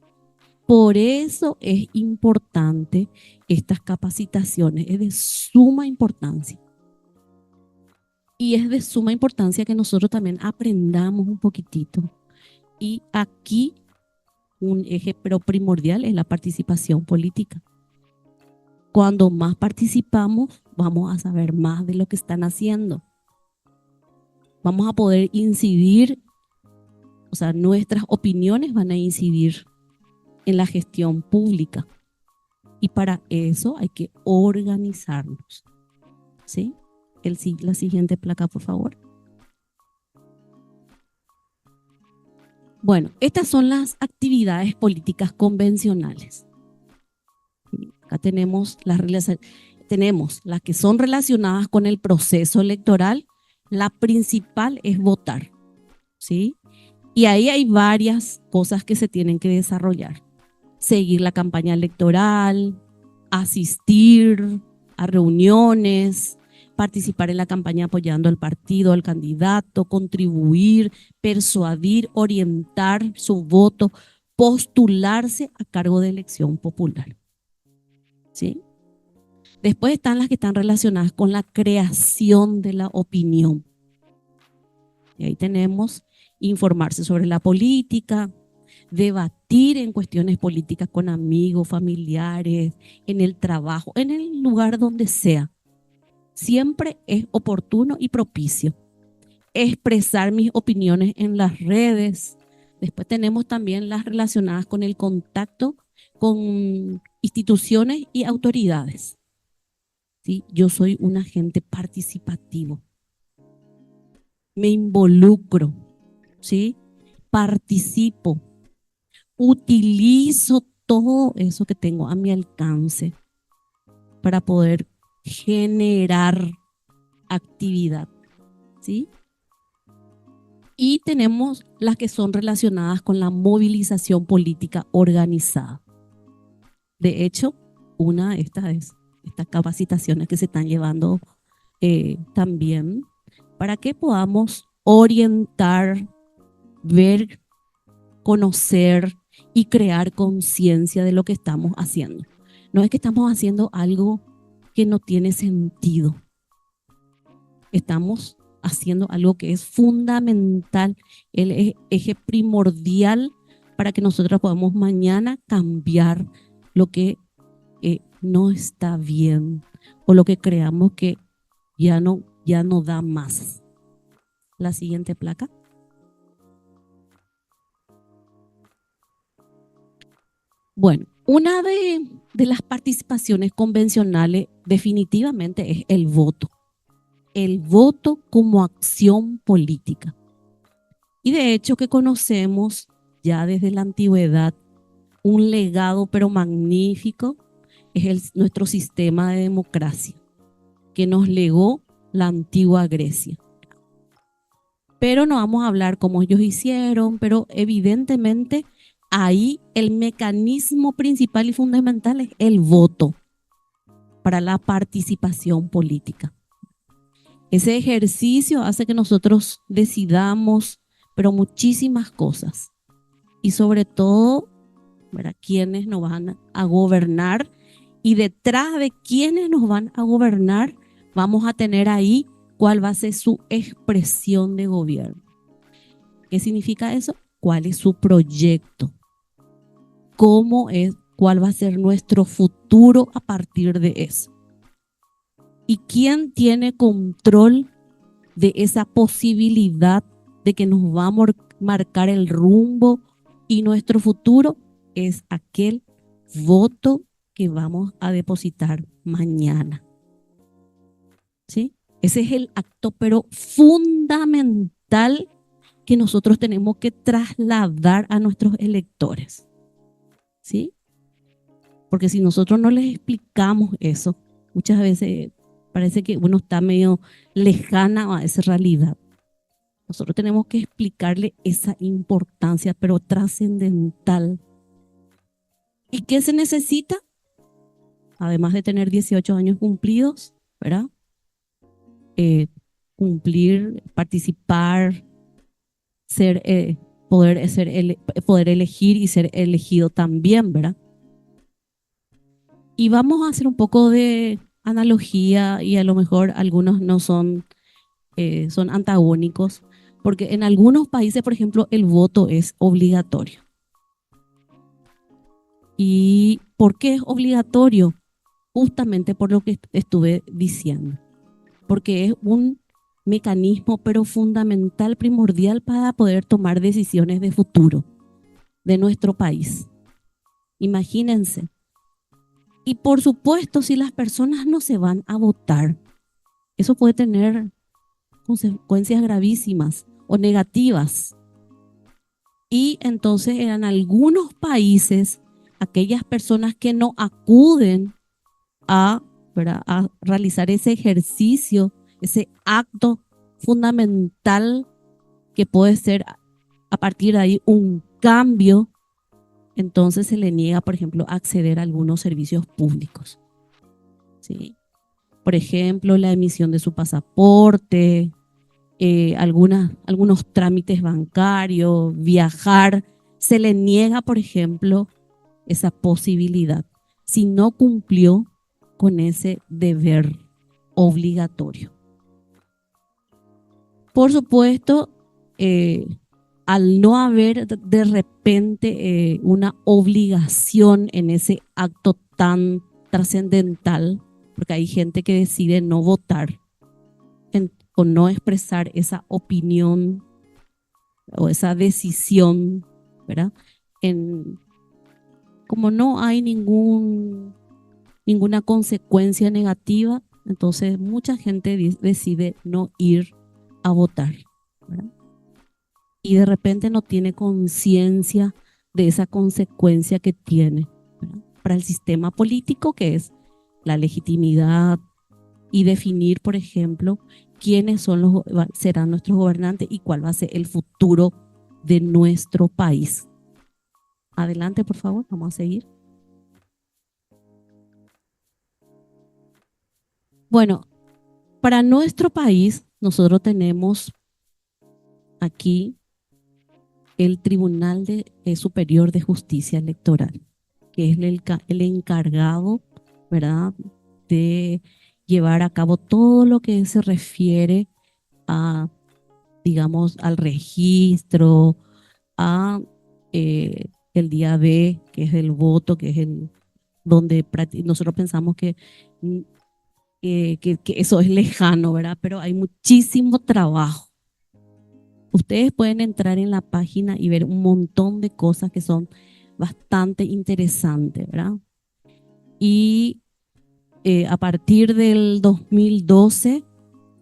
Por eso es importante estas capacitaciones, es de suma importancia. Y es de suma importancia que nosotros también aprendamos un poquitito. Y aquí un eje pero primordial es la participación política. cuando más participamos, vamos a saber más de lo que están haciendo. Vamos a poder incidir, o sea, nuestras opiniones van a incidir en la gestión pública. Y para eso hay que organizarnos. ¿Sí? La siguiente placa, por favor. Bueno, estas son las actividades políticas convencionales. Acá tenemos las que son relacionadas con el proceso electoral. La principal es votar, ¿sí? Y ahí hay varias cosas que se tienen que desarrollar. Seguir la campaña electoral, asistir a reuniones, participar en la campaña apoyando al partido, al candidato, contribuir, persuadir, orientar su voto, postularse a cargo de elección popular. ¿Sí? Después están las que están relacionadas con la creación de la opinión. Y ahí tenemos informarse sobre la política, debatir en cuestiones políticas con amigos, familiares, en el trabajo, en el lugar donde sea. Siempre es oportuno y propicio. Expresar mis opiniones en las redes. Después tenemos también las relacionadas con el contacto con instituciones y autoridades. ¿Sí? Yo soy un agente participativo. Me involucro, ¿sí? Participo. Utilizo todo eso que tengo a mi alcance para poder generar actividad, ¿sí? Y tenemos las que son relacionadas con la movilización política organizada. De hecho, una de estas capacitaciones que se están llevando también para que podamos orientar, ver, conocer y crear conciencia de lo que estamos haciendo. No es que estamos haciendo algo que no tiene sentido. Estamos haciendo algo que es fundamental, el eje primordial para que nosotros podamos mañana cambiar lo que no está bien o lo que creamos que ya no da más. La siguiente placa. Bueno, una de las participaciones convencionales definitivamente es el voto. El voto como acción política. Y de hecho que conocemos ya desde la antigüedad un legado pero magnífico es nuestro sistema de democracia que nos legó la antigua Grecia. Pero no vamos a hablar cómo ellos hicieron, pero evidentemente ahí el mecanismo principal y fundamental es el voto para la participación política. Ese ejercicio hace que nosotros decidamos, pero muchísimas cosas. Y sobre todo, ¿verdad?, quiénes nos van a gobernar. Y detrás de quiénes nos van a gobernar, vamos a tener ahí cuál va a ser su expresión de gobierno. ¿Qué significa eso? ¿Cuál es su proyecto? ¿Cuál va a ser nuestro futuro a partir de eso? ¿Y quién tiene control de esa posibilidad de que nos va a marcar el rumbo y nuestro futuro? Es aquel voto que vamos a depositar mañana. ¿Sí? Ese es el acto, pero fundamental que nosotros tenemos que trasladar a nuestros electores. ¿Sí? Porque si nosotros no les explicamos eso, muchas veces parece que uno está medio lejana a esa realidad. Nosotros tenemos que explicarle esa importancia, pero trascendental. ¿Y qué se necesita? Además de tener 18 años cumplidos, ¿verdad? Cumplir, participar, poder elegir y ser elegido también, ¿verdad? Y vamos a hacer un poco de analogía y a lo mejor algunos no son antagónicos, porque en algunos países, por ejemplo, el voto es obligatorio. ¿Y por qué es obligatorio? justamente por lo que estuve diciendo, porque es un mecanismo pero fundamental, primordial para poder tomar decisiones de futuro de nuestro país. Imagínense. Y por supuesto, si las personas no se van a votar, eso puede tener consecuencias gravísimas o negativas. Y entonces en algunos países, aquellas personas que no acuden ¿verdad?, a realizar ese ejercicio, ese acto fundamental que puede ser a partir de ahí un cambio, entonces se le niega, por ejemplo, acceder a algunos servicios públicos. ¿Sí? Por ejemplo, la emisión de su pasaporte, algunos trámites bancarios, viajar, se le niega, por ejemplo, esa posibilidad si no cumplió con ese deber obligatorio. Por supuesto, al no haber de repente una obligación en ese acto tan trascendental, porque hay gente que decide no votar o no expresar esa opinión o esa decisión, ¿verdad? Como no hay ninguna consecuencia negativa, entonces mucha gente decide no ir a votar, ¿verdad? Y de repente no tiene conciencia de esa consecuencia que tiene, ¿verdad?, para el sistema político, que es la legitimidad y definir, por ejemplo, quiénes serán nuestros gobernantes y cuál va a ser el futuro de nuestro país. Adelante, por favor, vamos a seguir. Bueno, para nuestro país, nosotros tenemos aquí el Tribunal Superior de Justicia Electoral, que es el encargado, ¿verdad?, de llevar a cabo todo lo que se refiere a, digamos, al registro, a el día D, que es el voto, que es donde nosotros pensamos que eso es lejano, ¿verdad? Pero hay muchísimo trabajo. Ustedes pueden entrar en la página y ver un montón de cosas que son bastante interesantes, ¿verdad? Y a partir del 2012,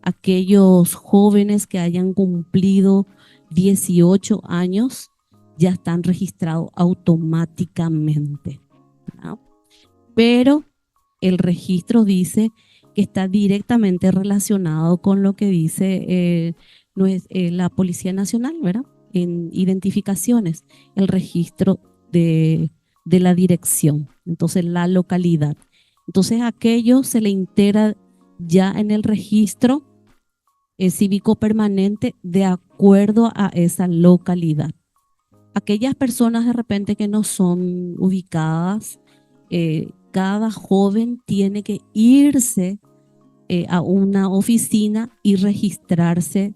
aquellos jóvenes que hayan cumplido 18 años ya están registrados automáticamente, ¿verdad? Pero el registro dice que está directamente relacionado con lo que dice la Policía Nacional, ¿verdad?, en identificaciones, el registro de la dirección, entonces la localidad. Entonces aquello se le integra ya en el registro cívico permanente de acuerdo a esa localidad. Aquellas personas de repente que no son ubicadas, cada joven tiene que irse a una oficina y registrarse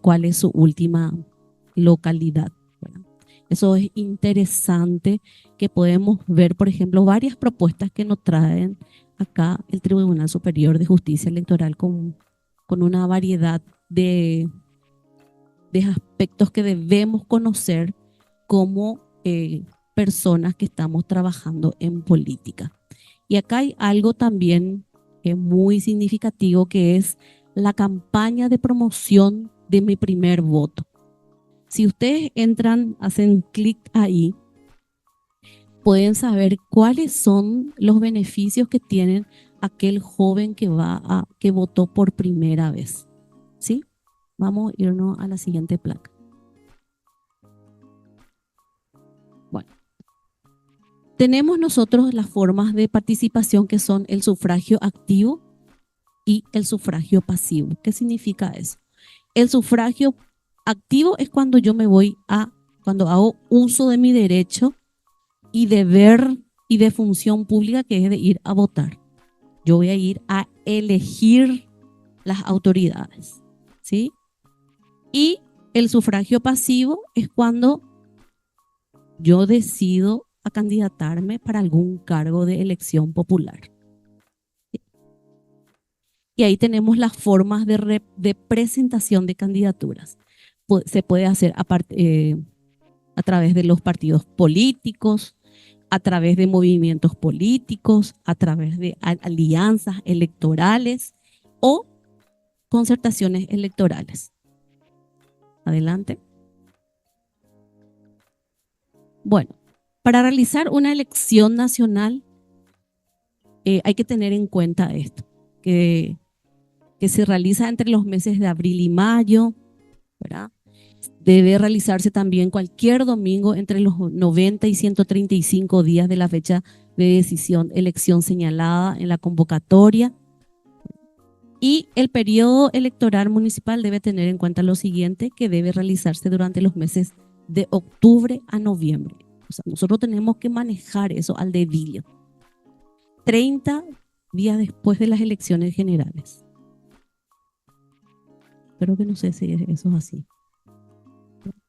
cuál es su última localidad, ¿verdad? Eso es interesante, que podemos ver, por ejemplo, varias propuestas que nos traen acá el Tribunal Superior de Justicia Electoral con una variedad de aspectos que debemos conocer como personas que estamos trabajando en política. Y acá hay algo también muy significativo, que es la campaña de promoción de Mi Primer Voto. Si ustedes entran, hacen clic ahí, pueden saber cuáles son los beneficios que tienen aquel joven que votó por primera vez. ¿Sí? Vamos a irnos a la siguiente placa. Bueno, tenemos nosotros las formas de participación, que son el sufragio activo y el sufragio pasivo. ¿Qué significa eso? El sufragio activo es cuando yo cuando hago uso de mi derecho y deber y de función pública, que es de ir a votar. Yo voy a ir a elegir las autoridades, ¿sí? Y el sufragio pasivo es cuando yo decido a candidatarme para algún cargo de elección popular. Y ahí tenemos las formas de presentación de candidaturas. Se puede hacer a través de los partidos políticos, a través de movimientos políticos, a través de alianzas electorales o concertaciones electorales. Adelante. Bueno, para realizar una elección nacional hay que tener en cuenta esto, que se realiza entre los meses de abril y mayo, ¿verdad? Debe realizarse también cualquier domingo entre los 90 y 135 días de la fecha de elección señalada en la convocatoria. Y el periodo electoral municipal debe tener en cuenta lo siguiente, que debe realizarse durante los meses de octubre a noviembre. O sea, nosotros tenemos que manejar eso al dedillo. 30 días después de las elecciones generales. Pero que no sé si eso es así.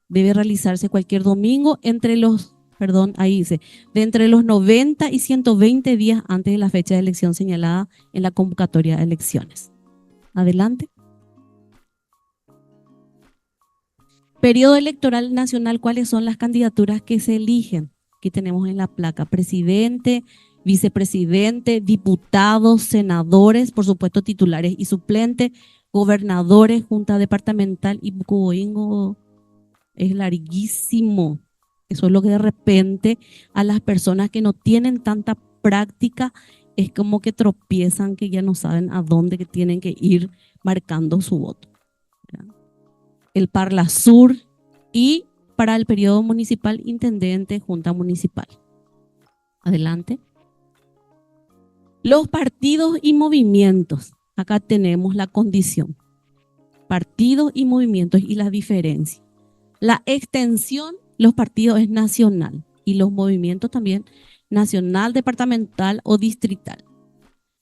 Debe realizarse cualquier domingo entre los, ahí dice, de entre los 90 y 120 días antes de la fecha de elección señalada en la convocatoria de elecciones. Adelante. Periodo electoral nacional, ¿cuáles son las candidaturas que se eligen? Aquí tenemos en la placa presidente, vicepresidente, diputados, senadores, por supuesto titulares y suplentes, gobernadores, junta departamental y Bucoboingo. Es larguísimo. Eso es lo que de repente a las personas que no tienen tanta práctica es como que tropiezan, que ya no saben a dónde que tienen que ir marcando su voto. ¿Verdad? El Parlasur y para el periodo municipal, intendente, junta municipal. Adelante. Los partidos y movimientos. Acá tenemos la condición. Partidos y movimientos y la diferencia. La extensión, los partidos es nacional y los movimientos también nacional, departamental o distrital.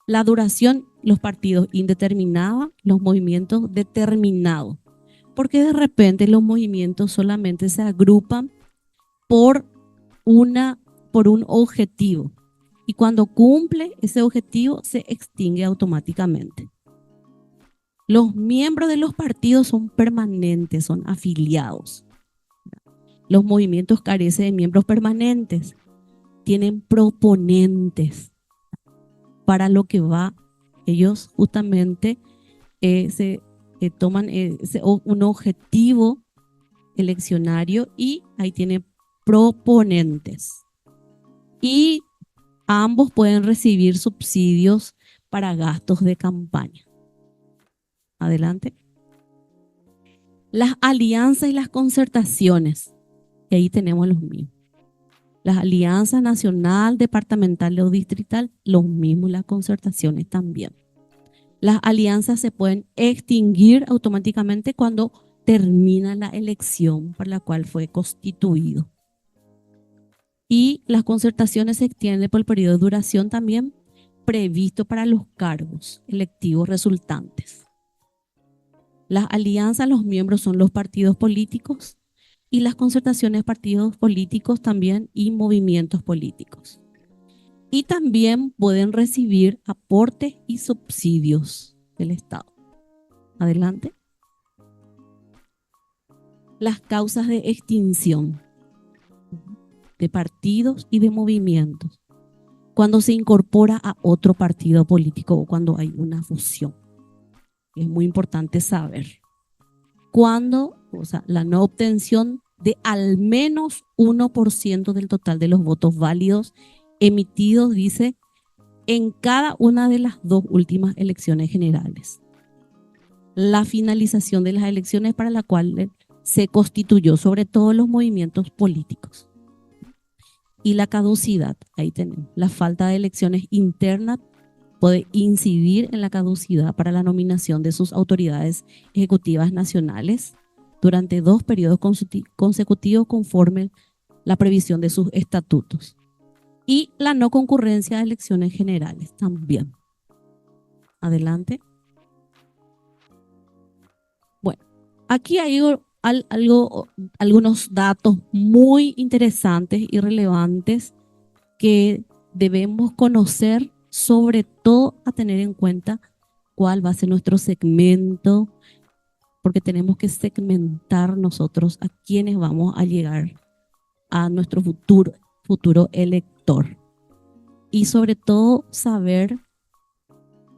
La duración, los partidos indeterminada, los movimientos determinados. Porque de repente los movimientos solamente se agrupan por un objetivo. Y cuando cumple ese objetivo se extingue automáticamente. Los miembros de los partidos son permanentes, son afiliados. Los movimientos carecen de miembros permanentes, tienen proponentes. Para lo que va, ellos justamente toman un objetivo eleccionario y ahí tienen proponentes. Y ambos pueden recibir subsidios para gastos de campaña. Adelante. Las alianzas y las concertaciones. Y ahí tenemos los mismos. Las alianzas nacional, departamental o distrital, los mismos, las concertaciones también. Las alianzas se pueden extinguir automáticamente cuando termina la elección para la cual fue constituido. Y las concertaciones se extienden por el periodo de duración también previsto para los cargos electivos resultantes. Las alianzas, los miembros son los partidos políticos y las concertaciones, partidos políticos también y movimientos políticos. Y también pueden recibir aportes y subsidios del Estado. Adelante. Las causas de extinción de partidos y de movimientos. Cuando se incorpora a otro partido político o cuando hay una fusión. Es muy importante saber. Cuando, la no obtención de al menos 1% del total de los votos válidos emitidos, dice, en cada una de las dos últimas elecciones generales. La finalización de las elecciones para la cual se constituyó, sobre todo los movimientos políticos. Y la caducidad, ahí tenemos. La falta de elecciones internas puede incidir en la caducidad para la nominación de sus autoridades ejecutivas nacionales durante 2 periodos consecutivos conforme la previsión de sus estatutos. Y la no concurrencia de elecciones generales también. Adelante. Bueno, aquí hay algunos datos muy interesantes y relevantes que debemos conocer, sobre todo a tener en cuenta cuál va a ser nuestro segmento, porque tenemos que segmentar nosotros a quienes vamos a llegar a nuestro futuro elector. Y sobre todo saber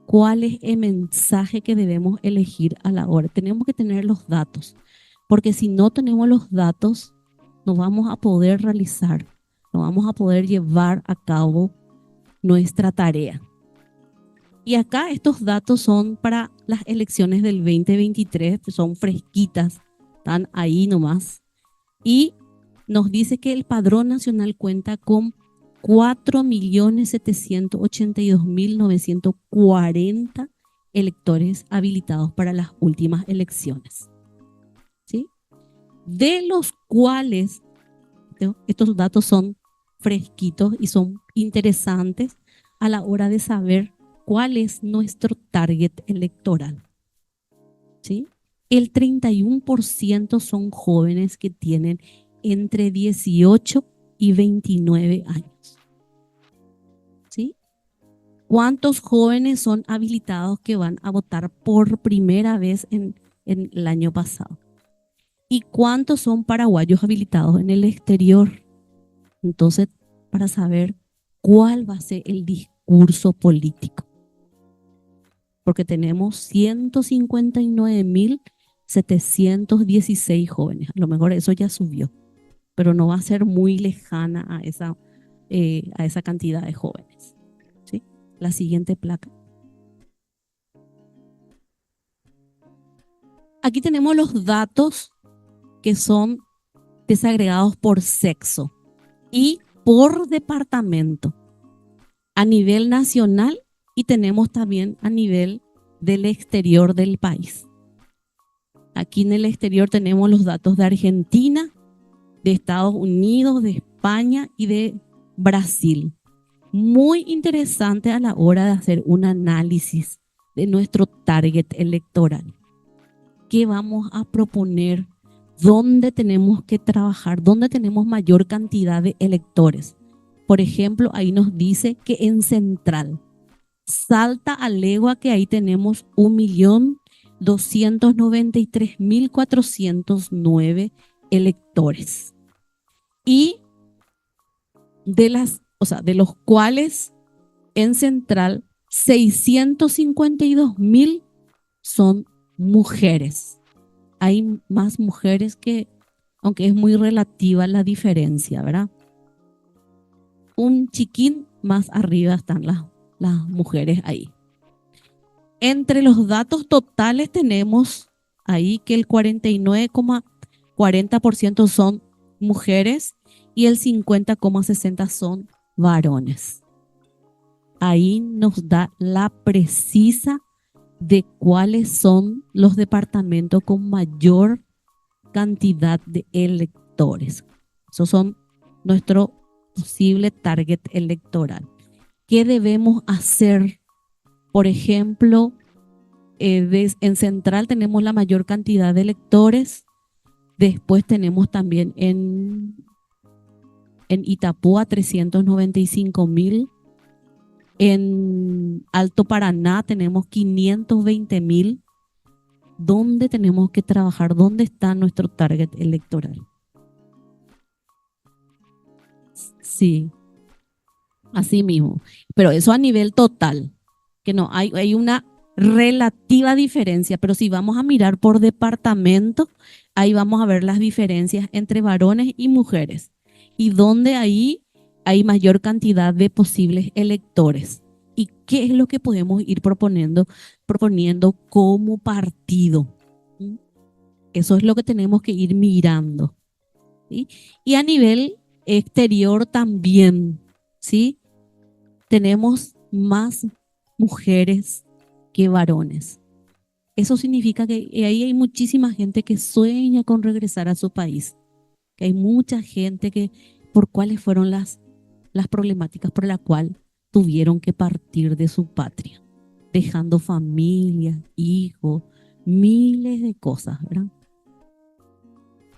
cuál es el mensaje que debemos elegir a la hora. Tenemos que tener los datos, porque si no tenemos los datos, no vamos a poder realizar, no vamos a poder llevar a cabo nuestra tarea. Y acá estos datos son para las elecciones del 2023, que son fresquitas, están ahí nomás. Y nos dice que el Padrón Nacional cuenta con 4.782.940 electores habilitados para las últimas elecciones, ¿sí? De los cuales, estos datos son fresquitos y son interesantes a la hora de saber cuál es nuestro target electoral, ¿sí? El 31% son jóvenes que tienen entre 18 y 29 años, ¿sí? ¿Cuántos jóvenes son habilitados que van a votar por primera vez en el año pasado? ¿Y cuántos son paraguayos habilitados en el exterior? Entonces, para saber cuál va a ser el discurso político. Porque tenemos 159.716 jóvenes. A lo mejor eso ya subió, pero no va a ser muy lejana a esa cantidad de jóvenes, ¿sí? La siguiente placa. Aquí tenemos los datos que son desagregados por sexo y por departamento a nivel nacional, y tenemos también a nivel del exterior del país. Aquí en el exterior tenemos los datos de Argentina, de Estados Unidos, de España y de Brasil. Muy interesante a la hora de hacer un análisis de nuestro target electoral. ¿Qué vamos a proponer? ¿Dónde tenemos que trabajar? ¿Dónde tenemos mayor cantidad de electores? Por ejemplo, ahí nos dice que en Central, Salta a Legua, que ahí tenemos 1.293.409 electores. Y de los cuales en Central 652.000 son mujeres. Hay más mujeres que, aunque es muy relativa la diferencia, ¿verdad? Un chiquín más arriba están las mujeres ahí. Entre los datos totales tenemos ahí que el 49,40% son mujeres y el 50,60% son varones. Ahí nos da la precisa de cuáles son los departamentos con mayor cantidad de electores. Esos son nuestro posible target electoral. ¿Qué debemos hacer? Por ejemplo, en Central tenemos la mayor cantidad de electores. Después tenemos también en Itapúa 395.000. En Alto Paraná tenemos 520.000. ¿Dónde tenemos que trabajar? ¿Dónde está nuestro target electoral? Sí, así mismo. Pero eso a nivel total, que no hay una relativa diferencia, pero si vamos a mirar por departamento, ahí vamos a ver las diferencias entre varones y mujeres y donde ahí hay mayor cantidad de posibles electores. ¿Y qué es lo que podemos ir proponiendo como partido? Eso es lo que tenemos que ir mirando, ¿sí? Y a nivel exterior también, ¿sí? Tenemos más mujeres que varones. Eso significa que ahí hay muchísima gente que sueña con regresar a su país, que hay mucha gente que por cuáles fueron las problemáticas por las cuales tuvieron que partir de su patria, dejando familia, hijos, miles de cosas, ¿verdad?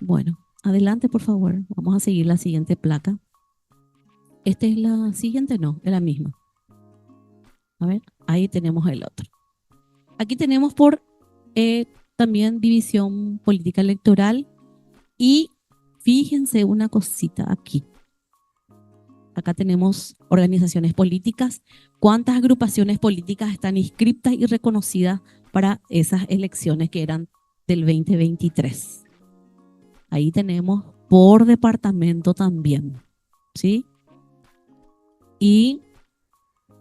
Bueno, adelante por favor, vamos a seguir la siguiente placa. Esta es la siguiente, no, es la misma. A ver, ahí tenemos el otro. Aquí tenemos por también división política electoral y fíjense una cosita aquí. Acá tenemos organizaciones políticas. ¿Cuántas agrupaciones políticas están inscritas y reconocidas para esas elecciones que eran del 2023? Ahí tenemos por departamento también, ¿sí? Y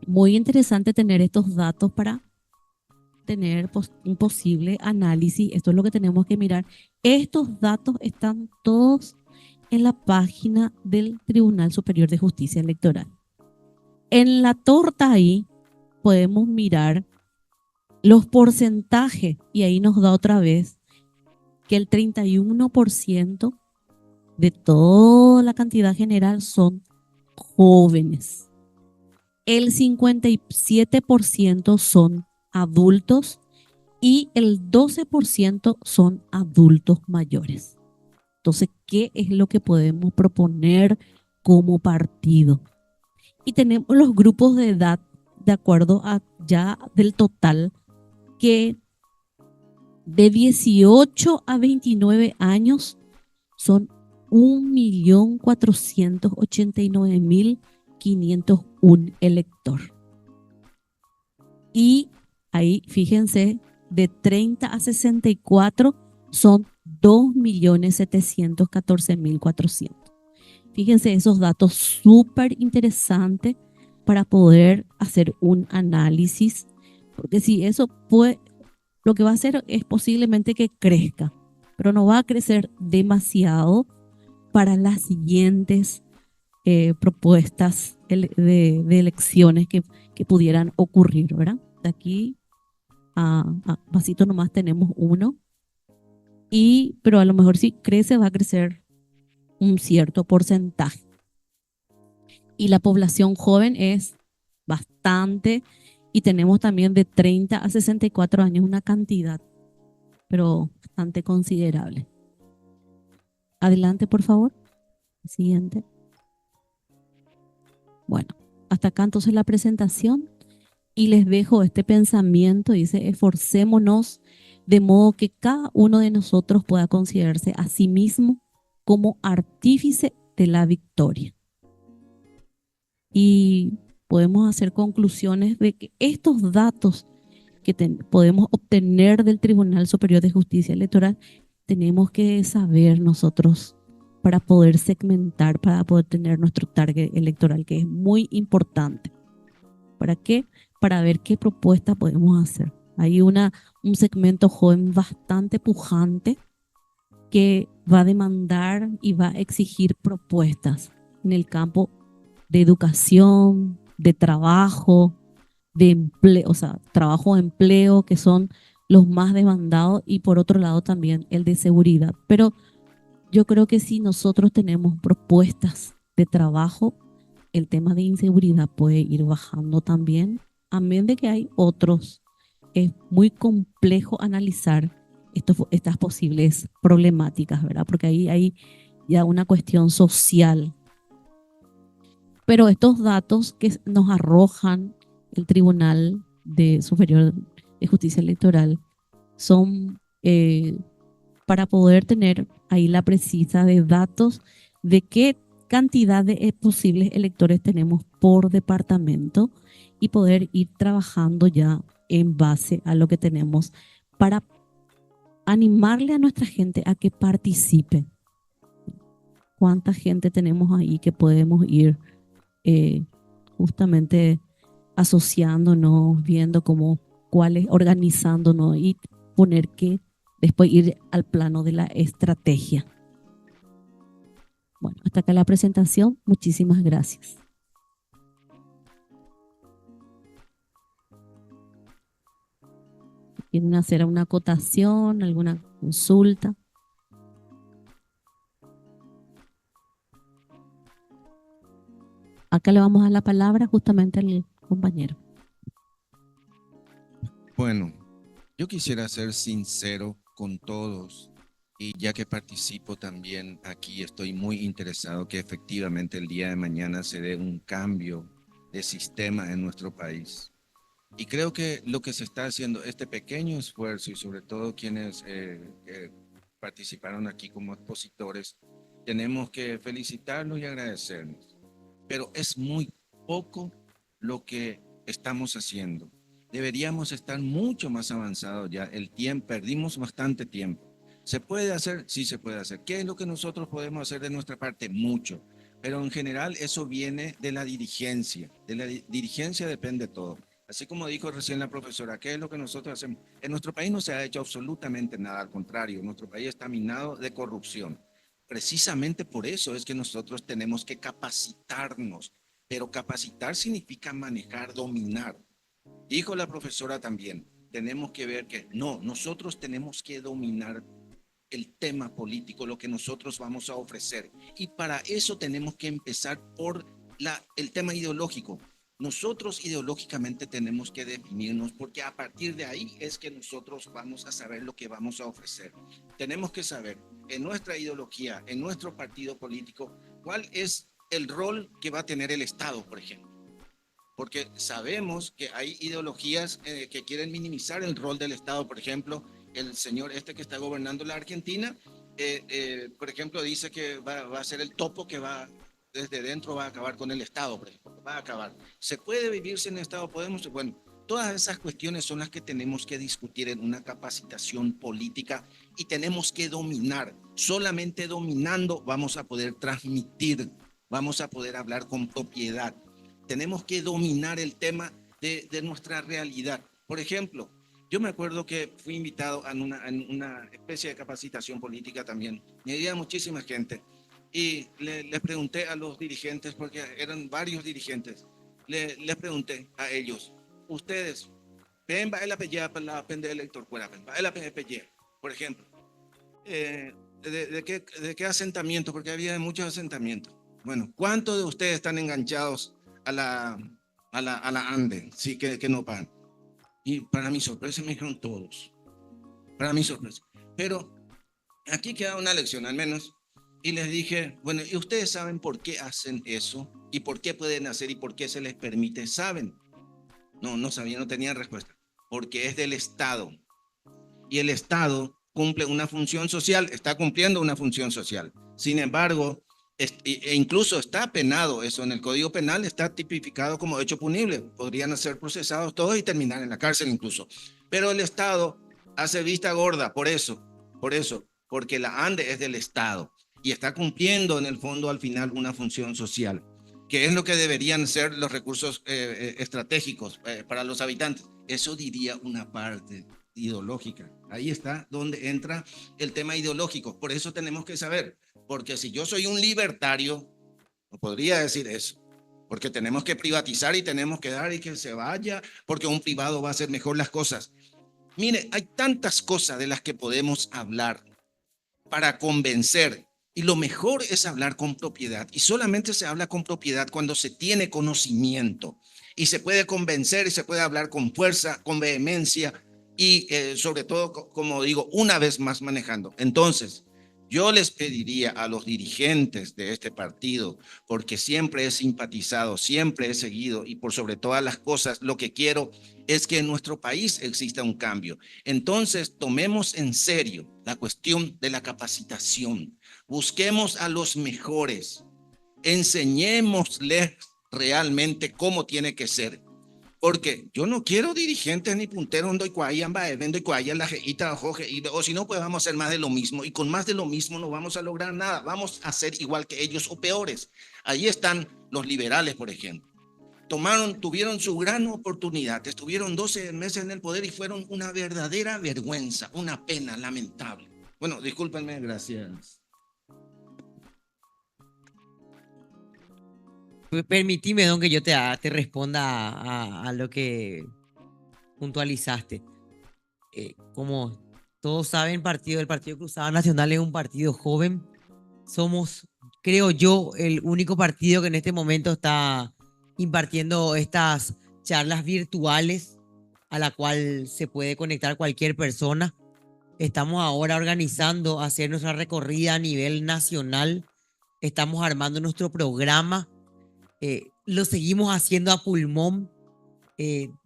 muy interesante tener estos datos para tener un posible análisis. Esto es lo que tenemos que mirar. Estos datos están todos en la página del Tribunal Superior de Justicia Electoral. En la torta ahí podemos mirar los porcentajes y ahí nos da otra vez que el 31% de toda la cantidad general son jóvenes. El 57% son adultos y el 12% son adultos mayores. Entonces, ¿qué es lo que podemos proponer como partido? Y tenemos los grupos de edad de acuerdo a ya del total que de 18 a 29 años son 1.489.501 elector. Y ahí, fíjense, de 30 a 64 son 2.714.400. Fíjense esos datos súper interesantes para poder hacer un análisis, porque si eso puede, lo que va a hacer es posiblemente que crezca, pero no va a crecer demasiado para las siguientes propuestas de elecciones que pudieran ocurrir, ¿verdad? De aquí a pasito nomás tenemos uno, pero a lo mejor si crece va a crecer un cierto porcentaje. Y la población joven es bastante y tenemos también de 30 a 64 años una cantidad, pero bastante considerable. Adelante, por favor. Siguiente. Bueno, hasta acá entonces la presentación y les dejo este pensamiento. Dice, esforcémonos de modo que cada uno de nosotros pueda considerarse a sí mismo como artífice de la victoria. Y podemos hacer conclusiones de que estos datos que podemos obtener del Tribunal Superior de Justicia Electoral tenemos que saber nosotros para poder segmentar, para poder tener nuestro target electoral, que es muy importante. ¿Para qué? Para ver qué propuesta podemos hacer. Hay un segmento joven bastante pujante que va a demandar y va a exigir propuestas en el campo de educación, de trabajo, de empleo, o sea, trabajo o empleo, que son los más demandados, y por otro lado también el de seguridad. Pero yo creo que si nosotros tenemos propuestas de trabajo, el tema de inseguridad puede ir bajando también, a menos de que hay otros. Es muy complejo analizar estas posibles problemáticas, ¿verdad? Porque ahí hay ya una cuestión social. Pero estos datos que nos arrojan el Tribunal Superior de Justicia Electoral son para poder tener ahí la precisa de datos de qué cantidad de posibles electores tenemos por departamento y poder ir trabajando ya en base a lo que tenemos para animarle a nuestra gente a que participe. ¿Cuánta gente tenemos ahí que podemos ir justamente asociándonos, viendo cuáles, organizándonos y poner que después ir al plano de la estrategia? Bueno, hasta acá la presentación. Muchísimas gracias. ¿Quieren hacer una acotación, alguna consulta? Acá le vamos a dar la palabra justamente al compañero. Bueno, yo quisiera ser sincero con todos Y ya que participo también aquí, estoy muy interesado que efectivamente el día de mañana se dé un cambio de sistema en nuestro país. Y creo que lo que se está haciendo, este pequeño esfuerzo y sobre todo quienes participaron aquí como expositores, tenemos que felicitarlos y agradecernos. Pero es muy poco lo que estamos haciendo. Deberíamos estar mucho más avanzados ya. El tiempo, perdimos bastante tiempo. ¿Se puede hacer? Sí se puede hacer. ¿Qué es lo que nosotros podemos hacer de nuestra parte? Mucho. Pero en general eso viene de la dirigencia. De la dirigencia depende todo. Así como dijo recién la profesora, ¿qué es lo que nosotros hacemos? En nuestro país no se ha hecho absolutamente nada, al contrario, nuestro país está minado de corrupción. Precisamente por eso es que nosotros tenemos que capacitarnos, pero capacitar significa manejar, dominar. Dijo la profesora también, tenemos que ver que no, nosotros tenemos que dominar el tema político, lo que nosotros vamos a ofrecer. Y para eso tenemos que empezar por el tema ideológico. Nosotros ideológicamente tenemos que definirnos porque a partir de ahí es que nosotros vamos a saber lo que vamos a ofrecer. Tenemos que saber en nuestra ideología, en nuestro partido político, cuál es el rol que va a tener el Estado, por ejemplo. Porque sabemos que hay ideologías que quieren minimizar el rol del Estado. Por ejemplo, el señor este que está gobernando la Argentina, por ejemplo, dice que va a ser el topo que va desde dentro, va a acabar con el Estado, por ejemplo, va a acabar. ¿Se puede vivir sin Estado? Podemos, bueno, todas esas cuestiones son las que tenemos que discutir en una capacitación política y tenemos que dominar. Solamente dominando vamos a poder transmitir, vamos a poder hablar con propiedad. Tenemos que dominar el tema de nuestra realidad. Por ejemplo, yo me acuerdo que fui invitado a una especie de capacitación política también. Me había muchísima gente y les pregunté a los dirigentes, porque eran varios dirigentes, les pregunté a ellos, ustedes, ven, va el apellido para la pende elector, va el apellido, por ejemplo, ¿de qué asentamiento? Porque había muchos asentamientos. Bueno, ¿cuántos de ustedes están enganchados a la ANDE? Sí, que no pagan. Y para mi sorpresa me dijeron todos. Para mi sorpresa. Pero aquí queda una lección al menos. Y les dije, bueno, ¿y ustedes saben por qué hacen eso? ¿Y por qué pueden hacer y por qué se les permite? ¿Saben? No sabían, no tenían respuesta. Porque es del Estado. Y el Estado cumple una función social, está cumpliendo una función social. Sin embargo, e incluso está penado eso en el Código Penal, está tipificado como hecho punible. Podrían ser procesados todos y terminar en la cárcel incluso. Pero el Estado hace vista gorda por eso, porque la ANDE es del Estado y está cumpliendo en el fondo al final una función social, que es lo que deberían ser los recursos estratégicos para los habitantes. Eso diría una parte ideológica. Ahí está donde entra el tema ideológico. Por eso tenemos que saber, porque si yo soy un libertario, no podría decir eso, porque tenemos que privatizar y tenemos que dar y que se vaya, porque un privado va a hacer mejor las cosas. Mire, hay tantas cosas de las que podemos hablar para convencer, y lo mejor es hablar con propiedad, y solamente se habla con propiedad cuando se tiene conocimiento, y se puede convencer y se puede hablar con fuerza, con vehemencia, y sobre todo, como digo, una vez más manejando. Entonces, yo les pediría a los dirigentes de este partido, porque siempre he simpatizado, siempre he seguido, y por sobre todas las cosas, lo que quiero es que en nuestro país exista un cambio. Entonces, tomemos en serio la cuestión de la capacitación. Busquemos a los mejores, enseñémosles realmente cómo tiene que ser. Porque yo no quiero dirigentes ni punteros o si no, pues vamos a hacer más de lo mismo. Y con más de lo mismo no vamos a lograr nada. Vamos a ser igual que ellos o peores. Ahí están los liberales, por ejemplo. Tuvieron su gran oportunidad. Estuvieron 12 meses en el poder y fueron una verdadera vergüenza, una pena lamentable. Bueno, discúlpenme, gracias. Permitime, Don, que yo te responda a lo que puntualizaste. Como todos saben, el Partido Cruzado Nacional es un partido joven. Somos, creo yo, el único partido que en este momento está impartiendo estas charlas virtuales a la cual se puede conectar cualquier persona. Estamos ahora organizando hacer nuestra recorrida a nivel nacional. Estamos armando nuestro programa. Lo seguimos haciendo a pulmón.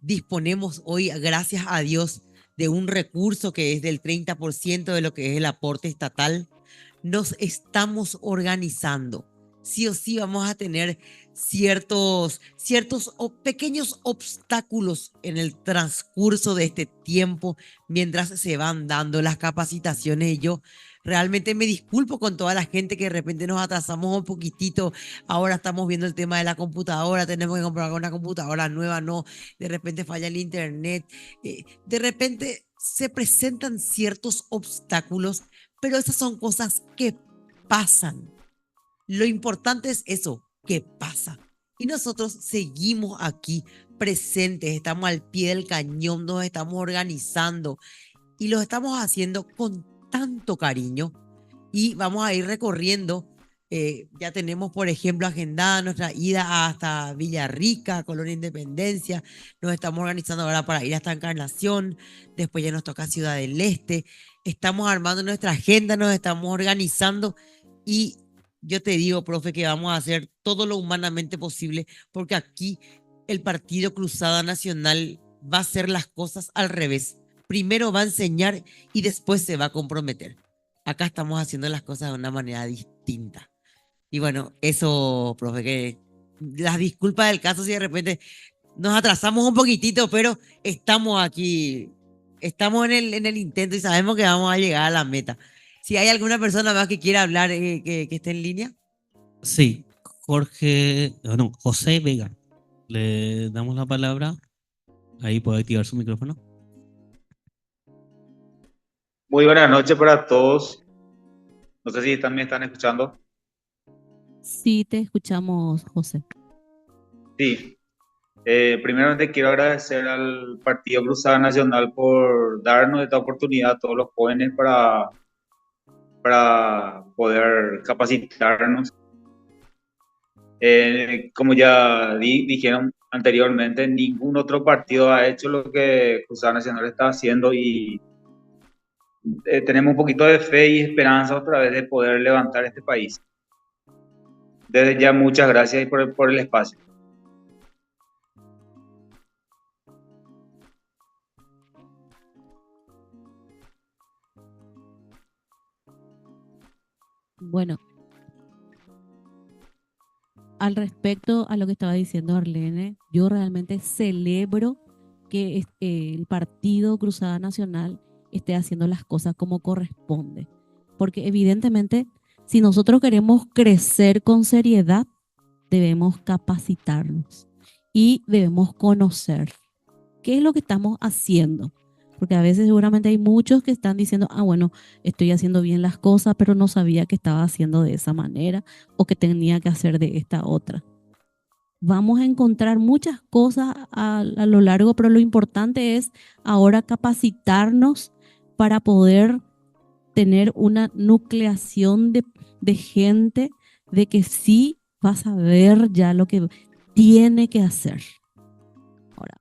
Disponemos hoy, gracias a Dios, de un recurso que es del 30% de lo que es el aporte estatal. Nos estamos organizando. Sí o sí vamos a tener ciertos pequeños obstáculos en el transcurso de este tiempo mientras se van dando las capacitaciones. Y yo realmente me disculpo con toda la gente que de repente nos atrasamos un poquitito. Ahora estamos viendo el tema de la computadora, tenemos que comprar una computadora nueva, no, de repente falla el internet, de repente se presentan ciertos obstáculos, pero esas son cosas que pasan. Lo importante es eso, que pasa. Y nosotros seguimos aquí presentes, estamos al pie del cañón, nos estamos organizando y lo estamos haciendo con tanto cariño y vamos a ir recorriendo. Ya tenemos, por ejemplo, agendada nuestra ida hasta Villarrica, Colonia Independencia. Nos estamos organizando ahora para ir hasta Encarnación. Después ya nos toca Ciudad del Este. Estamos armando nuestra agenda, nos estamos organizando y yo te digo, profe, que vamos a hacer todo lo humanamente posible porque aquí el Partido Cruzada Nacional va a hacer las cosas al revés. Primero va a enseñar y después se va a comprometer. Acá estamos haciendo las cosas de una manera distinta. Y bueno, eso, profe, que las disculpas del caso si de repente nos atrasamos un poquitito, pero estamos aquí, estamos en el intento y sabemos que vamos a llegar a la meta. Si hay alguna persona más que quiera hablar, que esté en línea. Sí, José Vega. Le damos la palabra. Ahí puede activar su micrófono. Muy buenas noches para todos. No sé si me están escuchando. Sí, te escuchamos, José. Sí. Primeramente quiero agradecer al Partido Cruzada Nacional por darnos esta oportunidad a todos los jóvenes para poder capacitarnos. Como ya dijeron anteriormente, ningún otro partido ha hecho lo que Cruzada Nacional está haciendo y tenemos un poquito de fe y esperanza otra vez de poder levantar este país. Desde ya, muchas gracias por el espacio. Bueno, al respecto a lo que estaba diciendo Arlene, yo realmente celebro que el Partido Cruzada Nacional esté haciendo las cosas como corresponde. Porque evidentemente, si nosotros queremos crecer con seriedad, debemos capacitarnos y debemos conocer qué es lo que estamos haciendo. Porque a veces seguramente hay muchos que están diciendo, bueno, estoy haciendo bien las cosas, pero no sabía que estaba haciendo de esa manera o que tenía que hacer de esta otra. Vamos a encontrar muchas cosas a lo largo, pero lo importante es ahora capacitarnos para poder tener una nucleación de gente de que sí va a saber ya lo que tiene que hacer. Ahora,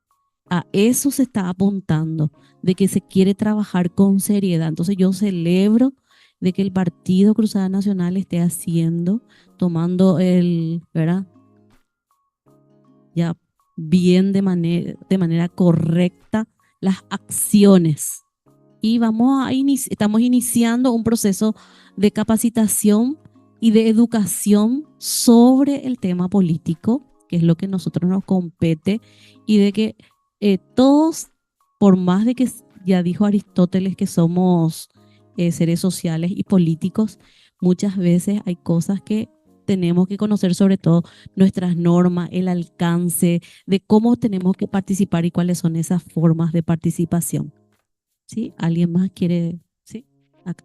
a eso se está apuntando, de que se quiere trabajar con seriedad. Entonces yo celebro de que el Partido Cruzada Nacional esté haciendo, tomando ¿verdad? Ya bien de manera correcta las acciones. Y estamos iniciando un proceso de capacitación y de educación sobre el tema político, que es lo que a nosotros nos compete, y de que todos, por más de que ya dijo Aristóteles que somos seres sociales y políticos, muchas veces hay cosas que tenemos que conocer, sobre todo nuestras normas, el alcance de cómo tenemos que participar y cuáles son esas formas de participación. ¿Sí? ¿Alguien más quiere? Sí, acá.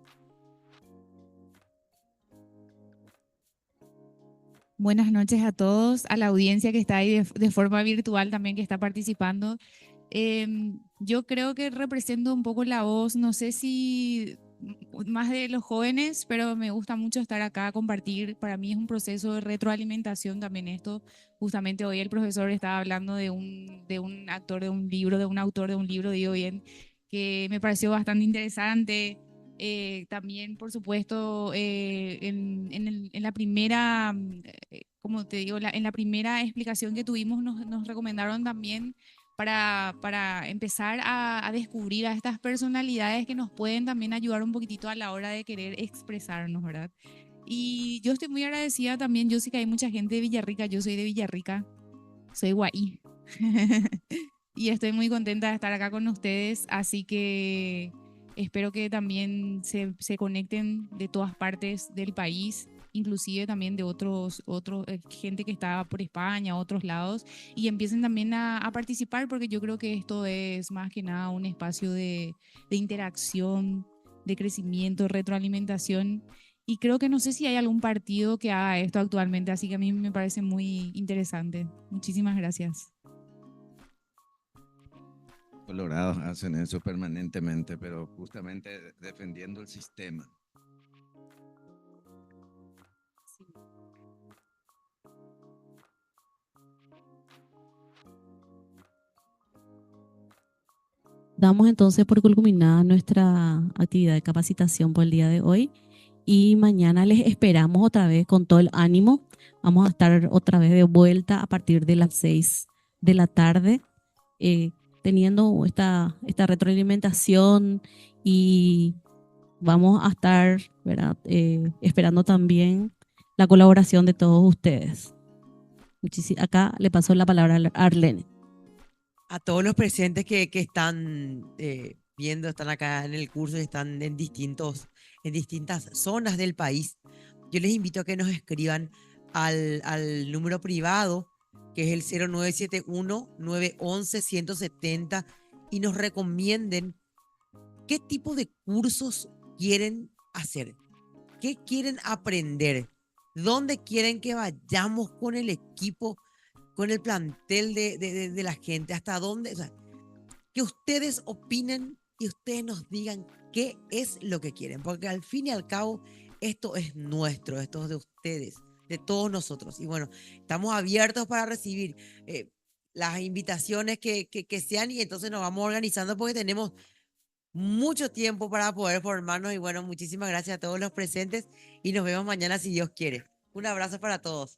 Buenas noches a todos, a la audiencia que está ahí de forma virtual también que está participando. Yo creo que represento un poco la voz, no sé si más de los jóvenes, pero me gusta mucho estar acá, compartir. Para mí es un proceso de retroalimentación también esto. Justamente hoy el profesor estaba hablando de un autor de un libro, digo bien, que me pareció bastante interesante. También, por supuesto, en la primera, como te digo, en la primera explicación que tuvimos nos recomendaron también para empezar a descubrir a estas personalidades que nos pueden también ayudar un poquitito a la hora de querer expresarnos, ¿verdad? Y yo estoy muy agradecida también. Yo sé que hay mucha gente de Villarrica, yo soy de Villarrica, soy guaí. Y estoy muy contenta de estar acá con ustedes, así que espero que también se conecten de todas partes del país, inclusive también de otros gente que está por España, otros lados, y empiecen también a participar, porque yo creo que esto es más que nada un espacio de interacción, de crecimiento, retroalimentación. Y creo que no sé si hay algún partido que haga esto actualmente, así que a mí me parece muy interesante. Muchísimas gracias. Colorados hacen eso permanentemente, pero justamente defendiendo el sistema. Damos entonces por culminada nuestra actividad de capacitación por el día de hoy y mañana les esperamos otra vez con todo el ánimo. Vamos a estar otra vez de vuelta a partir de las 6 de la tarde, teniendo esta retroalimentación, y vamos a estar, ¿verdad? Esperando también la colaboración de todos ustedes. Acá le paso la palabra a Arlene. A todos los presentes que están viendo, están acá en el curso y están en distintas zonas del país, yo les invito a que nos escriban al número privado, que es el 0971-911-170, y nos recomienden qué tipo de cursos quieren hacer, qué quieren aprender, dónde quieren que vayamos con el equipo, con el plantel de la gente, hasta dónde, o sea, que ustedes opinen y ustedes nos digan qué es lo que quieren, porque al fin y al cabo esto es nuestro, esto es de ustedes, de todos nosotros. Y bueno, estamos abiertos para recibir las invitaciones que sean, y entonces nos vamos organizando porque tenemos mucho tiempo para poder formarnos. Y bueno, muchísimas gracias a todos los presentes y nos vemos mañana si Dios quiere. Un abrazo para todos.